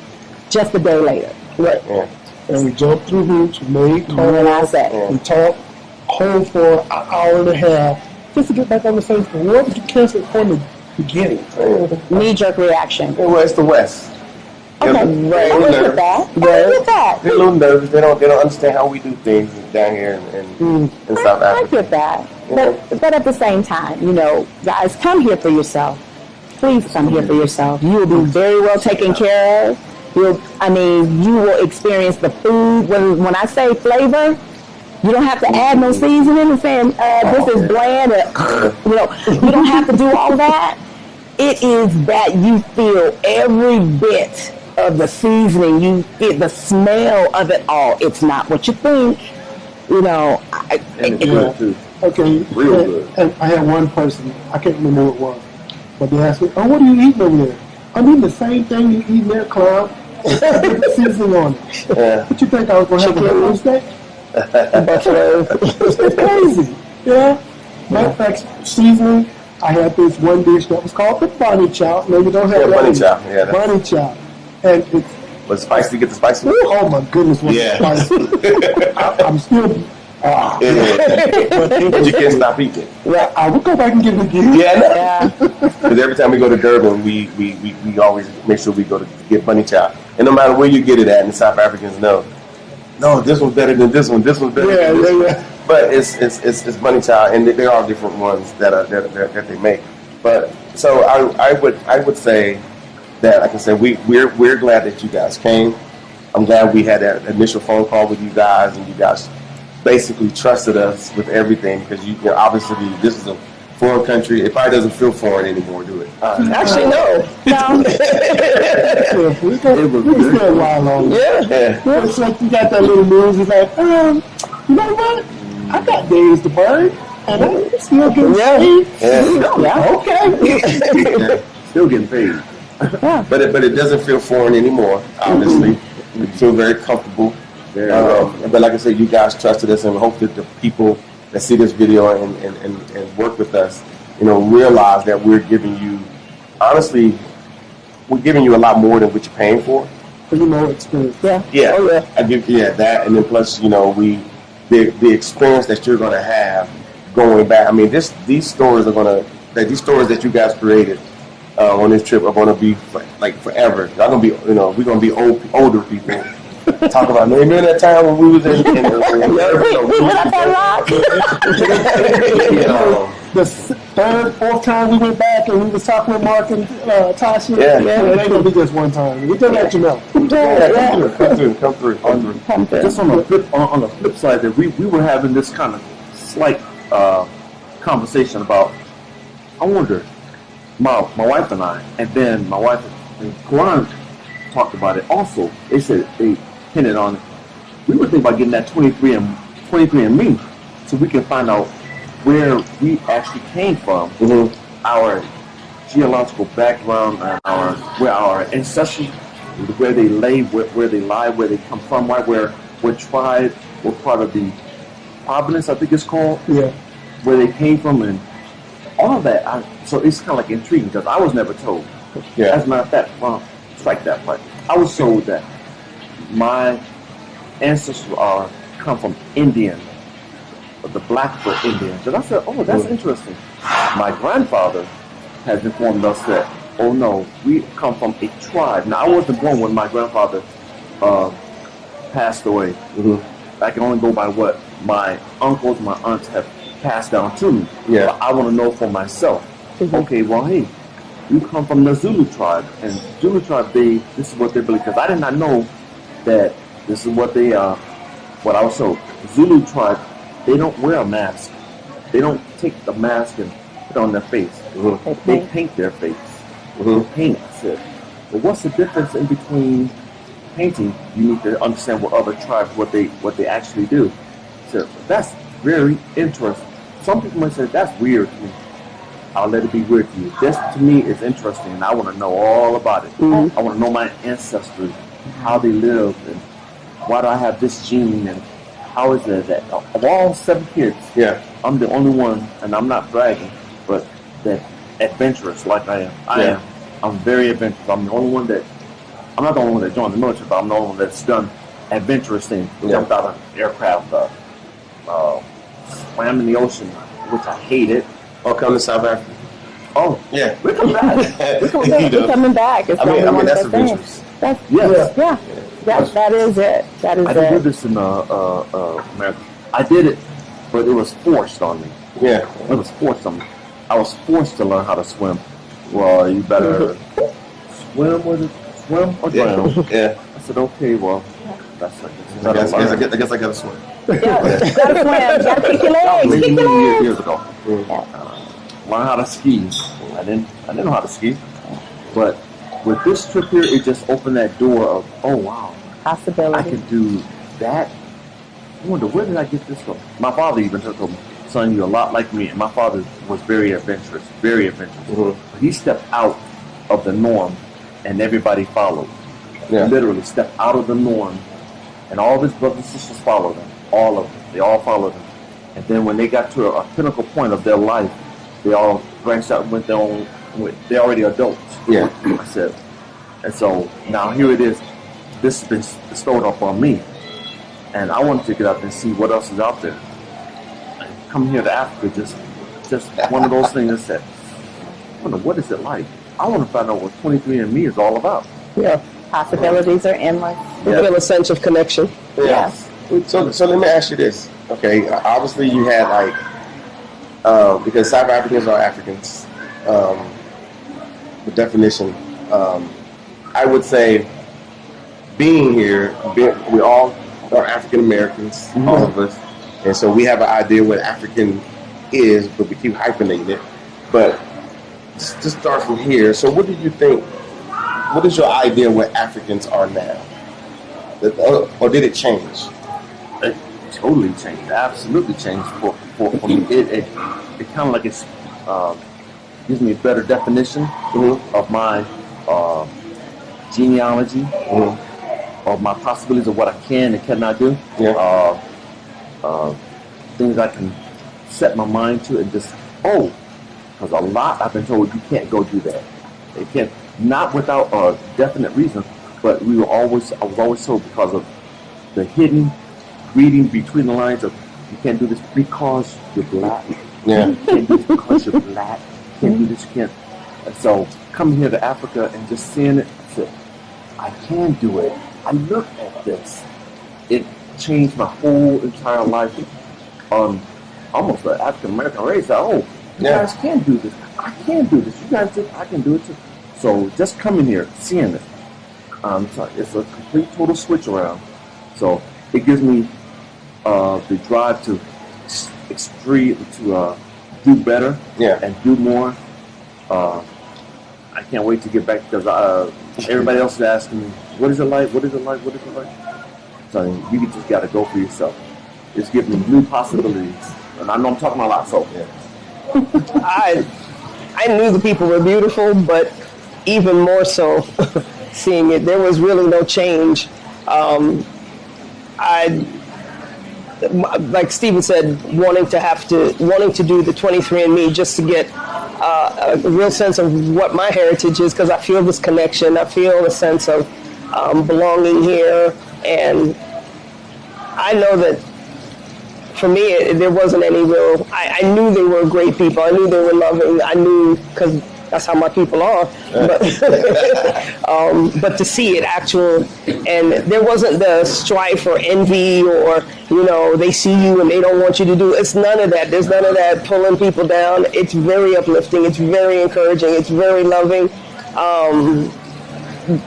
just a day later. Right. And we jumped through hoops, we made calls, we talked home for an hour and a half just to get back on the same schedule. Why did you cancel from the beginning? Knee-jerk reaction. Well, it's the West. Okay, I get that. They're a little nervous. They don't understand how we do things down here in South Africa. I get that. But at the same time, guys, come here for yourself. Please come here for yourself. You will be very well taken care of. You will experience the food. When I say flavor, you don't have to add no seasoning and saying this is bland. You don't have to do all that. It is that you feel every bit of the seasoning. You feel the smell of it all. It's not what you think. And it's good too. Okay, Real good. And I had one person, I can't remember who it was, but they asked me, "Oh, what are you eating over there?" I'm eating the same thing you eat there, clown. Seasoning on it. What you think I was going to have a little steak? Buffalo. It's crazy. Yeah. Matter of fact, seasoning, I had this one dish that was called the bunny chow. No, you don't have that. Bunny chow. Yeah. Bunny chow. And it's... Was spicy? Get the spicy? Oh my goodness, was spicy. I'm still... But you can't stop eating. Yeah, I will go back and get it again. Because every time we go to Durban, we always make sure we go to get bunny chow. And no matter where you get it at, and the South Africans know, no, this one's better than this one. This one's better than this one. But it's bunny chow, and there are different ones that they make. But so I would say that, like I said, we're glad that you guys came. I'm glad we had that initial phone call with you guys, and you guys basically trusted us with everything, because you obviously this is a foreign country. It probably doesn't feel foreign anymore, do it? Actually, no. We can stay a while longer. Yeah. It's like you got that little news. It's like, you know what? I got days to burn, and I'm still getting paid. Okay. Still getting paid. But it doesn't feel foreign anymore. Obviously, we feel very comfortable. But like I said, you guys trusted us, and hope that the people that see this video and work with us, realize that we're giving you, honestly, we're giving you a lot more than what you're paying for. Experience. Yeah. Oh, yeah. I give that, and then plus, the experience that you're going to have going back. I mean, these stories that you guys created on this trip are going to be forever. Y'all going to be, we're going to be older people. Talk about remember that time when we was in the third, fourth time we went back and we was talking with Mark and Tasha. Yeah. It ain't gonna be just one time. We just let you know. Come through. Just on the flip side, that we were having this kind of slight conversation about. I wonder, my wife and I, and then my wife and Karan talked about it. Also, they said they hinted on it. We were thinking about getting that 23andMe, so we can find out where we actually came from, our geological background, and where our ancestors, where they lay, where they lie, where they come from, right? Where tribe, we're part of the province, I think it's called. Yeah. Where they came from and all of that. So it's kind of like intriguing because I was never told. Yeah. As a matter of fact, strike that part. I was told that my ancestors come from Indian, the Blackfoot Indians. And I said, oh, that's interesting. My grandfather has informed us that, oh no, we come from a tribe. Now, I wasn't born when my grandfather passed away. I can only go by what my uncles, my aunts have passed down to me. Yeah. But I want to know for myself. Okay, well, hey, you come from the Zulu tribe, and Zulu tribe, this is what they believe. Because I did not know that this is what what I was told. Zulu tribe, they don't wear a mask. They don't take the mask and put it on their face. They paint their face. Paint it. But what's the difference in between painting? You need to understand what other tribes, what they actually do. So that's very interesting. Some people might say that's weird to me. I'll let it be weird to you. This to me is interesting, and I want to know all about it. I want to know my ancestors, how they lived, and why do I have this gene, and how is it that of all 7 kids, I'm the only one, and I'm not bragging, but that adventurous like I am. I am. I'm very adventurous. I'm the only one that. I'm not the only one that joined the military, but I'm the only one that's done adventurous things. Jumped out of an aircraft, swam in the ocean, which I hated. Or come to South Africa. Oh, yeah. We're coming back. We're coming back. It's I mean that's adventurous. That is it. That is I didn't do this in America. I did it, but it was forced on me. Yeah. It was forced on me. I was forced to learn how to swim. Well, you better swim or drown. Yeah. I said, okay, well, that's like this. I guess I gotta swim. Gotta swim. Gotta kick your legs. Kick your legs. Years ago. Learn how to ski. I didn't know how to ski. But with this trip here, it just opened that door of, oh wow, possibility. I can do that. I wonder, where did I get this from? My father even told me, son, you're a lot like me. And my father was very adventurous. But he stepped out of the norm and everybody followed. Yeah. Literally stepped out of the norm and all of his brothers and sisters followed him. All of them. They all followed him. And then when they got to a pinnacle point of their life, they all branched out and went their own. They're already adults. Yeah. I said. And so now here it is. This has been bestowed upon me. And I wanted to get out and see what else is out there. And come here to Africa, just one of those things that said, I wonder, what is it like? I want to find out what 23andMe is all about. Yeah. Possibilities are endless. We feel a sense of connection. Yes. So let me ask you this. Okay, obviously you had because South Africans are Africans. The definition, I would say, being here, we all are African Americans, all of us, and so we have an idea what African is, but we keep hyphenating it. But just start from here. So what do you think? What is your idea what Africans are now? Or did it change? It totally changed. It absolutely changed for me. It kind of like it's gives me a better definition of my genealogy. of my possibilities of what I can and cannot do. Yeah. Things I can set my mind to and just, because a lot I've been told you can't go do that. They can't, not without a definite reason, but I was always told because of the hidden reading between the lines of you can't do this because you're black. Yeah. You can't do this because you're black. You can't do this, you can't. And so coming here to Africa and just seeing it, I said, I can do it. I look at this. It changed my whole entire life on almost the African American race. You guys can do this. I can do this. You guys do. I can do it too. So just coming here, seeing it, it's a complete total switch around. So it gives me the drive to do better and do more. I can't wait to get back because everybody else is asking me, what is it like? What is it like? What is it like? So you just got to go for yourself. It's giving me new possibilities. And I know I'm talking a lot, so. I knew the people were beautiful, but even more so seeing it, there was really no change. Like Stephen said, wanting to do the 23andMe just to get a real sense of what my heritage is, because I feel this connection. I feel a sense of belonging here, and I know that for me, there wasn't any real. I knew they were great people. I knew they were loving. I knew because that's how my people are. But to see it actual, and there wasn't the strife or envy or they see you and they don't want you to do. It's none of that. There's none of that pulling people down. It's very uplifting. It's very encouraging. It's very loving.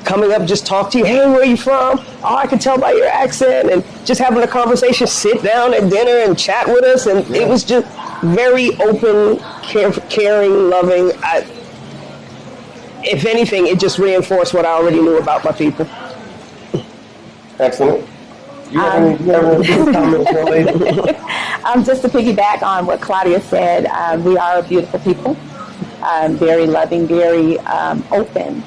Coming up, just talk to you. Hey, where are you from? Oh, I can tell by your accent. And just having a conversation, sit down at dinner and chat with us. And it was just very open, caring, loving. If anything, it just reinforced what I already knew about my people. Excellent. You have any comments, young lady? Just to piggyback on what Claudia said, we are a beautiful people, very loving, very open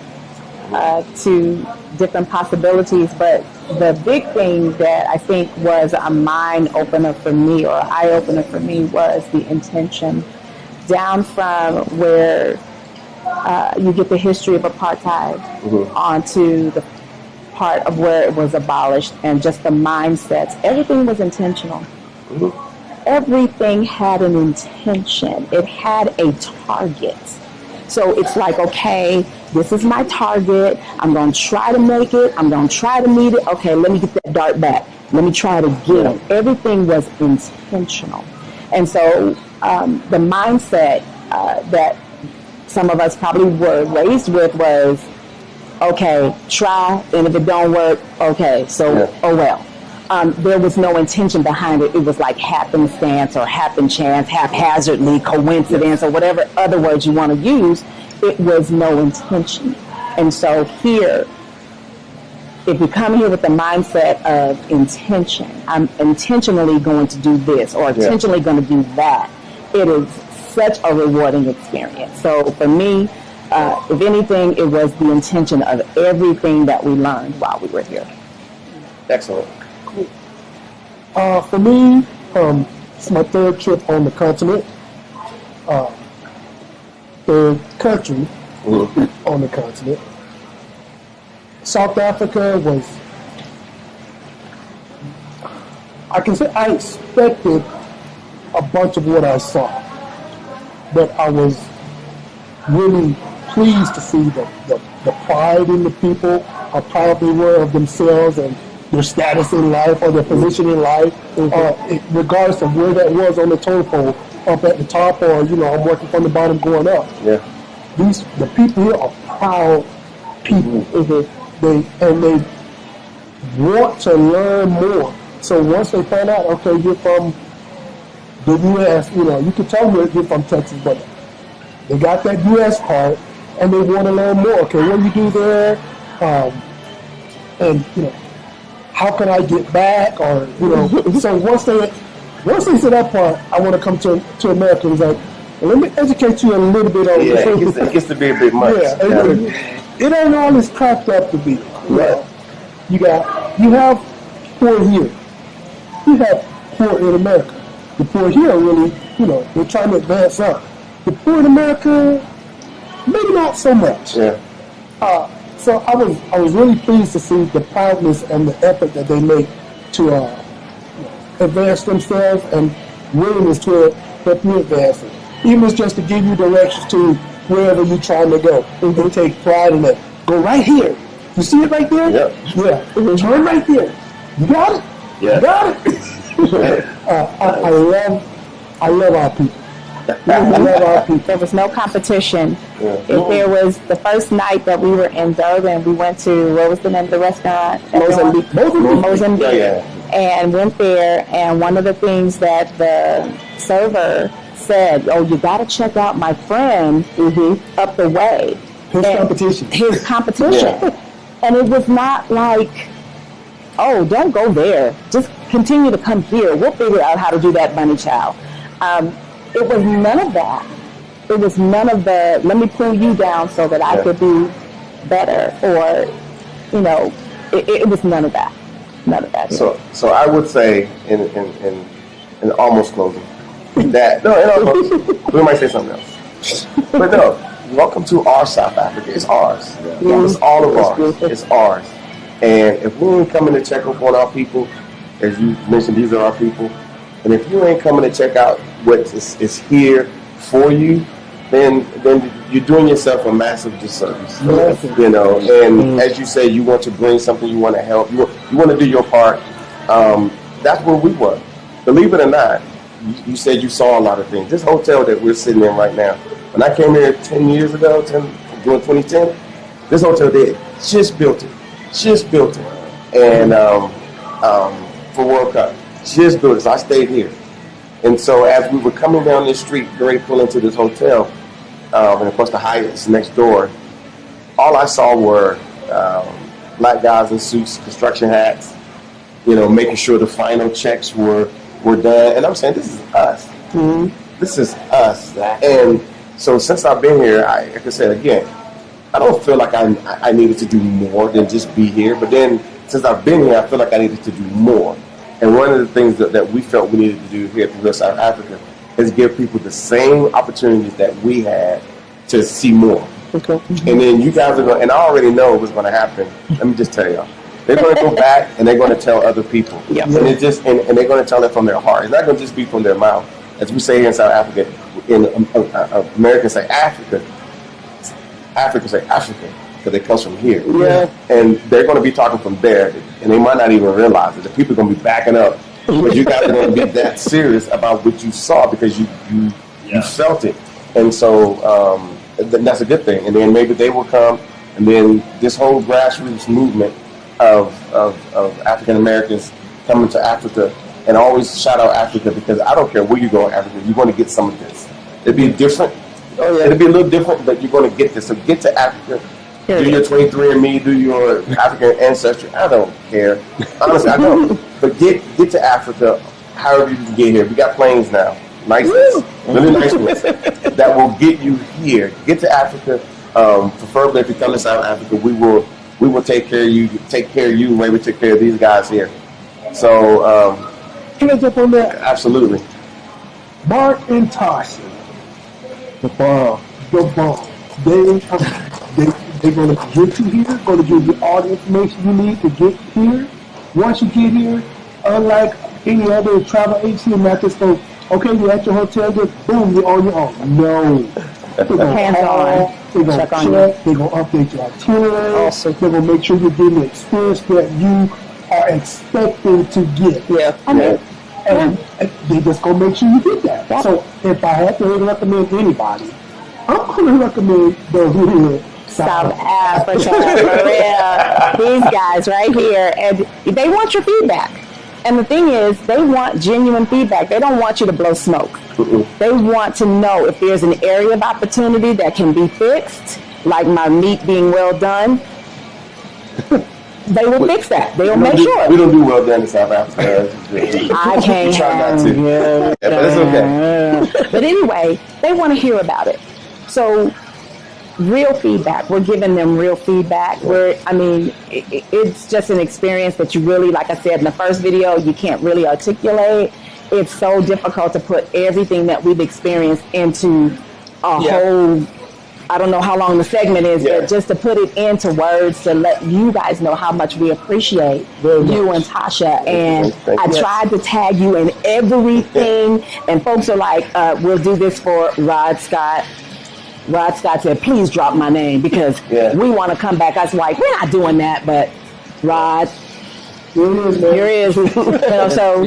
to different possibilities. But the big thing that I think was a mind opener for me, or eye opener for me, was the intention. Down from where you get the history of apartheid onto the part of where it was abolished, and just the mindsets. Everything was intentional. Everything had an intention. It had a target. So it's like, okay, this is my target. I'm going to try to make it. I'm going to try to meet it. Okay, let me get that dart back. Let me try to get it. Everything was intentional. And so the mindset that some of us probably were raised with was, okay, try, and if it don't work, okay, so, oh well. There was no intention behind it. It was like happenstance or happen chance, haphazardly, coincidence, or whatever other words you want to use. It was no intention. And so here, if you come here with the mindset of intention, I'm intentionally going to do this or intentionally going to do that, it is such a rewarding experience. So for me, if anything, it was the intention of everything that we learned while we were here. Excellent. For me, it's my third trip on the continent. Third country on the continent. South Africa was, I can say I expected a bunch of what I saw, but I was really pleased to see the pride in the people, how proud they were of themselves and their status in life or their position in life, regardless of where that was on the totem pole, up at the top or, I'm working from the bottom going up. Yeah. The people here are proud people. They want to learn more. So once they find out, okay, you're from the U.S., you can tell you're from Texas, but they got that U.S. part, and they want to learn more. Okay, what do you do there? And how can I get back? Or so once they say that part, I want to come to America. It's like, well, let me educate you a little bit on this. It gets to be a bit much. It ain't all it's cracked up to be. You got you have poor here. You have poor in America. The poor here are really, they're trying to advance up. The poor in America, maybe not so much. Yeah. So I was really pleased to see the proudness and the effort that they make to advance themselves and willingness to help you advance it. Even if it's just to give you directions to wherever you're trying to go. They take pride in it. Go right here. You see it right there? Yeah. Yeah. Turn right there. You got it? Yeah. You got it? I love our people. I love our people. There was no competition. Yeah. If there was the first night that we were in Durban, we went to, what was the name of the restaurant? Mozambique. Yeah. And went there, and one of the things that the server said, oh, you got to check out my friend up the way. His competition. His competition. Yeah. And it was not like, oh, don't go there. Just continue to come here. We'll figure out how to do that, bunny child. It was none of that. It was none of the, let me pull you down so that I could do better. Or, it was none of that. None of that. So I would say in almost closing that we might say something else, but no. Welcome to our South Africa. It's ours. Yeah. It's all of ours. It's ours. And if we ain't coming to check up on our people, as you mentioned, these are our people. And if you ain't coming to check out what is here for you, then you're doing yourself a massive disservice. And as you say, you want to bring something, you want to help, you want to do your part. That's where we were. Believe it or not, you said you saw a lot of things. This hotel that we're sitting in right now, when I came here 10 years ago, during 2010, this hotel, they just built it. And for World Cup, just built it. So I stayed here. And so as we were coming down this street, ready to pull into this hotel, and of course the Hyatt's next door, all I saw were black guys in suits, construction hats, making sure the final checks were done. And I'm saying, this is us. This is us. And so since I've been here, like I said, again, I don't feel like I needed to do more than just be here. But then since I've been here, I feel like I needed to do more. And one of the things that we felt we needed to do here at the South Africa is give people the same opportunities that we had to see more. Okay. And then you guys are going, and I already know what's going to happen. Let me just tell y'all. They're going to go back and they're going to tell other people. Yep. And it just and they're going to tell it from their heart. It's not going to just be from their mouth. As we say here in South Africa, Americans say Africa. Africans say Africa because it comes from here. Yeah. And they're going to be talking from there, and they might not even realize it. The people are going to be backing up. But you guys are going to be that serious about what you saw because you felt it. And so that's a good thing. And then maybe they will come, and then this whole grassroots movement of African Americans coming to Africa, and always shout out Africa because I don't care where you go in Africa, you're going to get some of this. It'll be different. Oh, yeah. It'll be a little different, but you're going to get this. So get to Africa. Do your 23andMe, do your African ancestry. I don't care. Honestly, I don't. But get to Africa however you can get here. We got planes now. Nice ones. Really nice ones. That will get you here. Get to Africa. Preferably if you come to South Africa, we will take care of you, the way we took care of these guys here. So can I jump on that? Absolutely. Mark and Tasha. The bomb. They're going to get you here, going to give you all the information you need to get here. Once you get here, unlike any other travel agency, and not just go, okay, you're at your hotel, just boom, you're on your own. No. They're going to call, they're going to check, they're going to update your itinerary, also, they're going to make sure you're getting the experience that you are expecting to get. Yeah. And they just going to make sure you get that. Yeah. So if I had to recommend anybody, I'm going to recommend the real South Africa, for real. These guys right here, and they want your feedback. And the thing is, they want genuine feedback. They don't want you to blow smoke. They want to know if there's an area of opportunity that can be fixed, like my meat being well done. They will fix that. They will make sure. We don't do well done in South Africa. I can't. Try not to. But it's okay. But anyway, they want to hear about it. So real feedback. We're giving them real feedback. It's just an experience that you really, like I said in the first video, you can't really articulate. It's so difficult to put everything that we've experienced into a whole, I don't know how long the segment is, but just to put it into words to let you guys know how much we appreciate you and Tasha. And I tried to tag you in everything, and folks are like, we'll do this for Rod Scott. Rod Scott said, please drop my name because we want to come back. I was like, we're not doing that, but Rod, here it is. So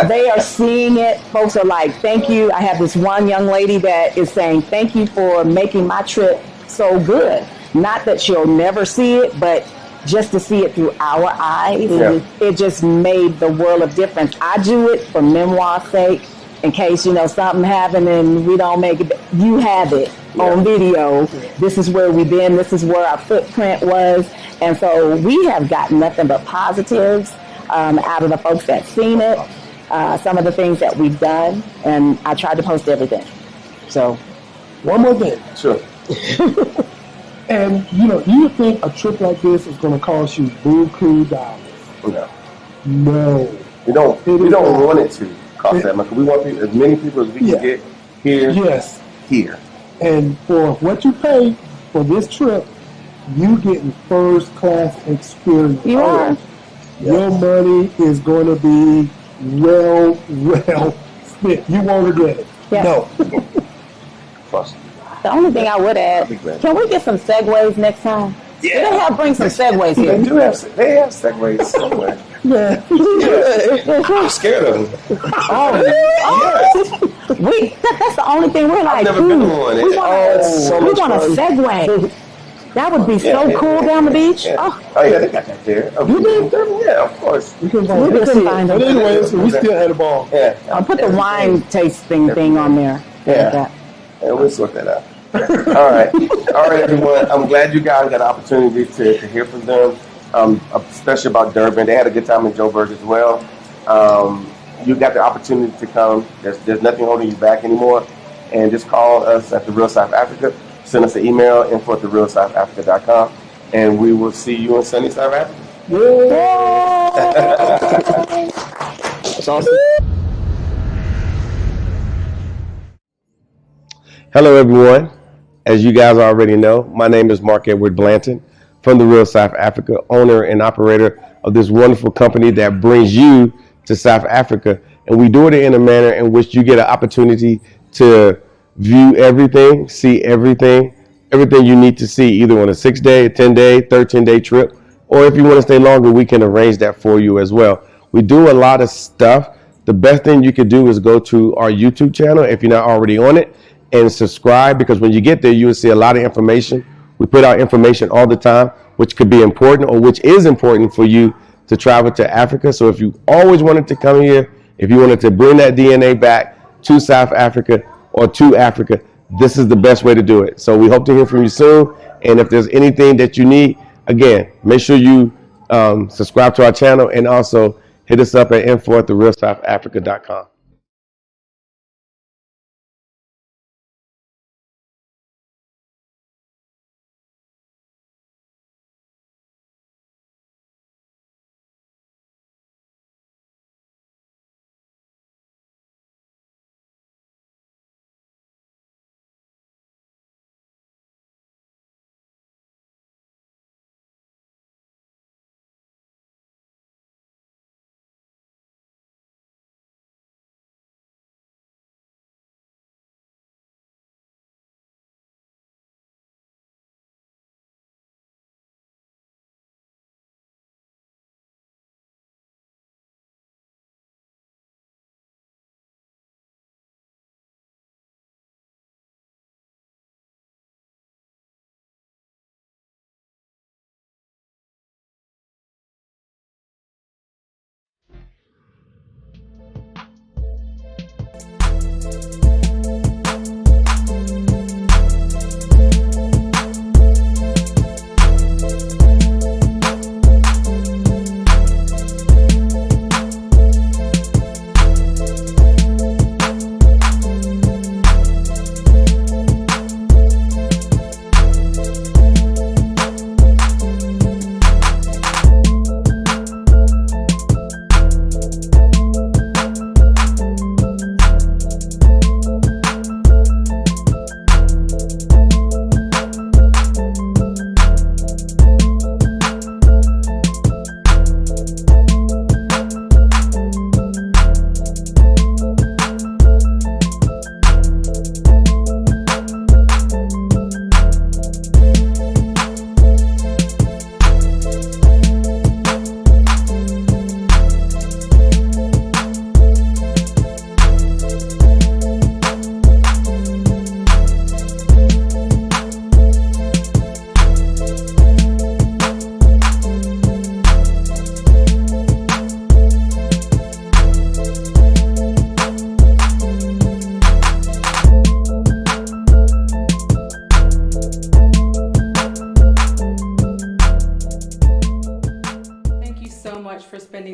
they are seeing it. Folks are like, thank you. I have this one young lady that is saying, thank you for making my trip so good. Not that she'll never see it, but just to see it through our eyes, it just made the world of difference. I do it for memoir's sake. In case, something happened and we don't make it, you have it on video. This is where we've been. This is where our footprint was. And so we have gotten nothing but positives out of the folks that's seen it, some of the things that we've done, and I tried to post everything. So. One more thing. Sure. And, you think a trip like this is going to cost you buku dollars? No. We don't want it to cost that much. We want as many people as we can get here. Yes. Here. And for what you pay for this trip, you getting first class experience. You are. Your money is going to be well spent. You won't regret it. Yeah. No. The only thing I would add, can we get some segues next time? Yeah. Bring some segues here. They have segues somewhere. I'm scared of them. That's the only thing we're like. I've never been on one. We want a segue. That would be so cool down the beach. Yeah. They got that there. You did? Yeah, of course. We can find it. But anyways, we still had a ball. Yeah. I'll put the wine tasting thing on there. Yeah. We'll sort that out. All right, everyone. I'm glad you guys got an opportunity to hear from them, especially about Durban. They had a good time in Joburg as well. You got the opportunity to come. There's nothing holding you back anymore. And just call us at The Real South Africa. Send us an email, info@therealsouthafrica.com, and we will see you in sunny South Africa. That's awesome. Hello, everyone. As you guys already know, my name is Mark Edward Blanton from The Real South Africa, owner and operator of this wonderful company that brings you to South Africa. And we do it in a manner in which you get an opportunity to view everything, see everything you need to see, either on a 6-day, 10-day, 13-day trip, or if you want to stay longer, we can arrange that for you as well. We do a lot of stuff. The best thing you could do is go to our YouTube channel if you're not already on it, and subscribe, because when you get there, you will see a lot of information. We put out information all the time, which could be important or which is important for you to travel to Africa. So if you always wanted to come here, if you wanted to bring that DNA back to South Africa or to Africa, this is the best way to do it. So we hope to hear from you soon. And if there's anything that you need, again, make sure you subscribe to our channel, and also hit us up at info@therealsouthafrica.com.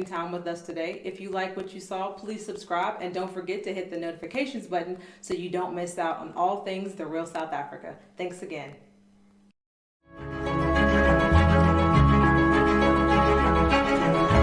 spending time with us today. If you like what you saw, please subscribe and don't forget to hit the notifications button so you don't miss out on all things the real South Africa. Thanks again.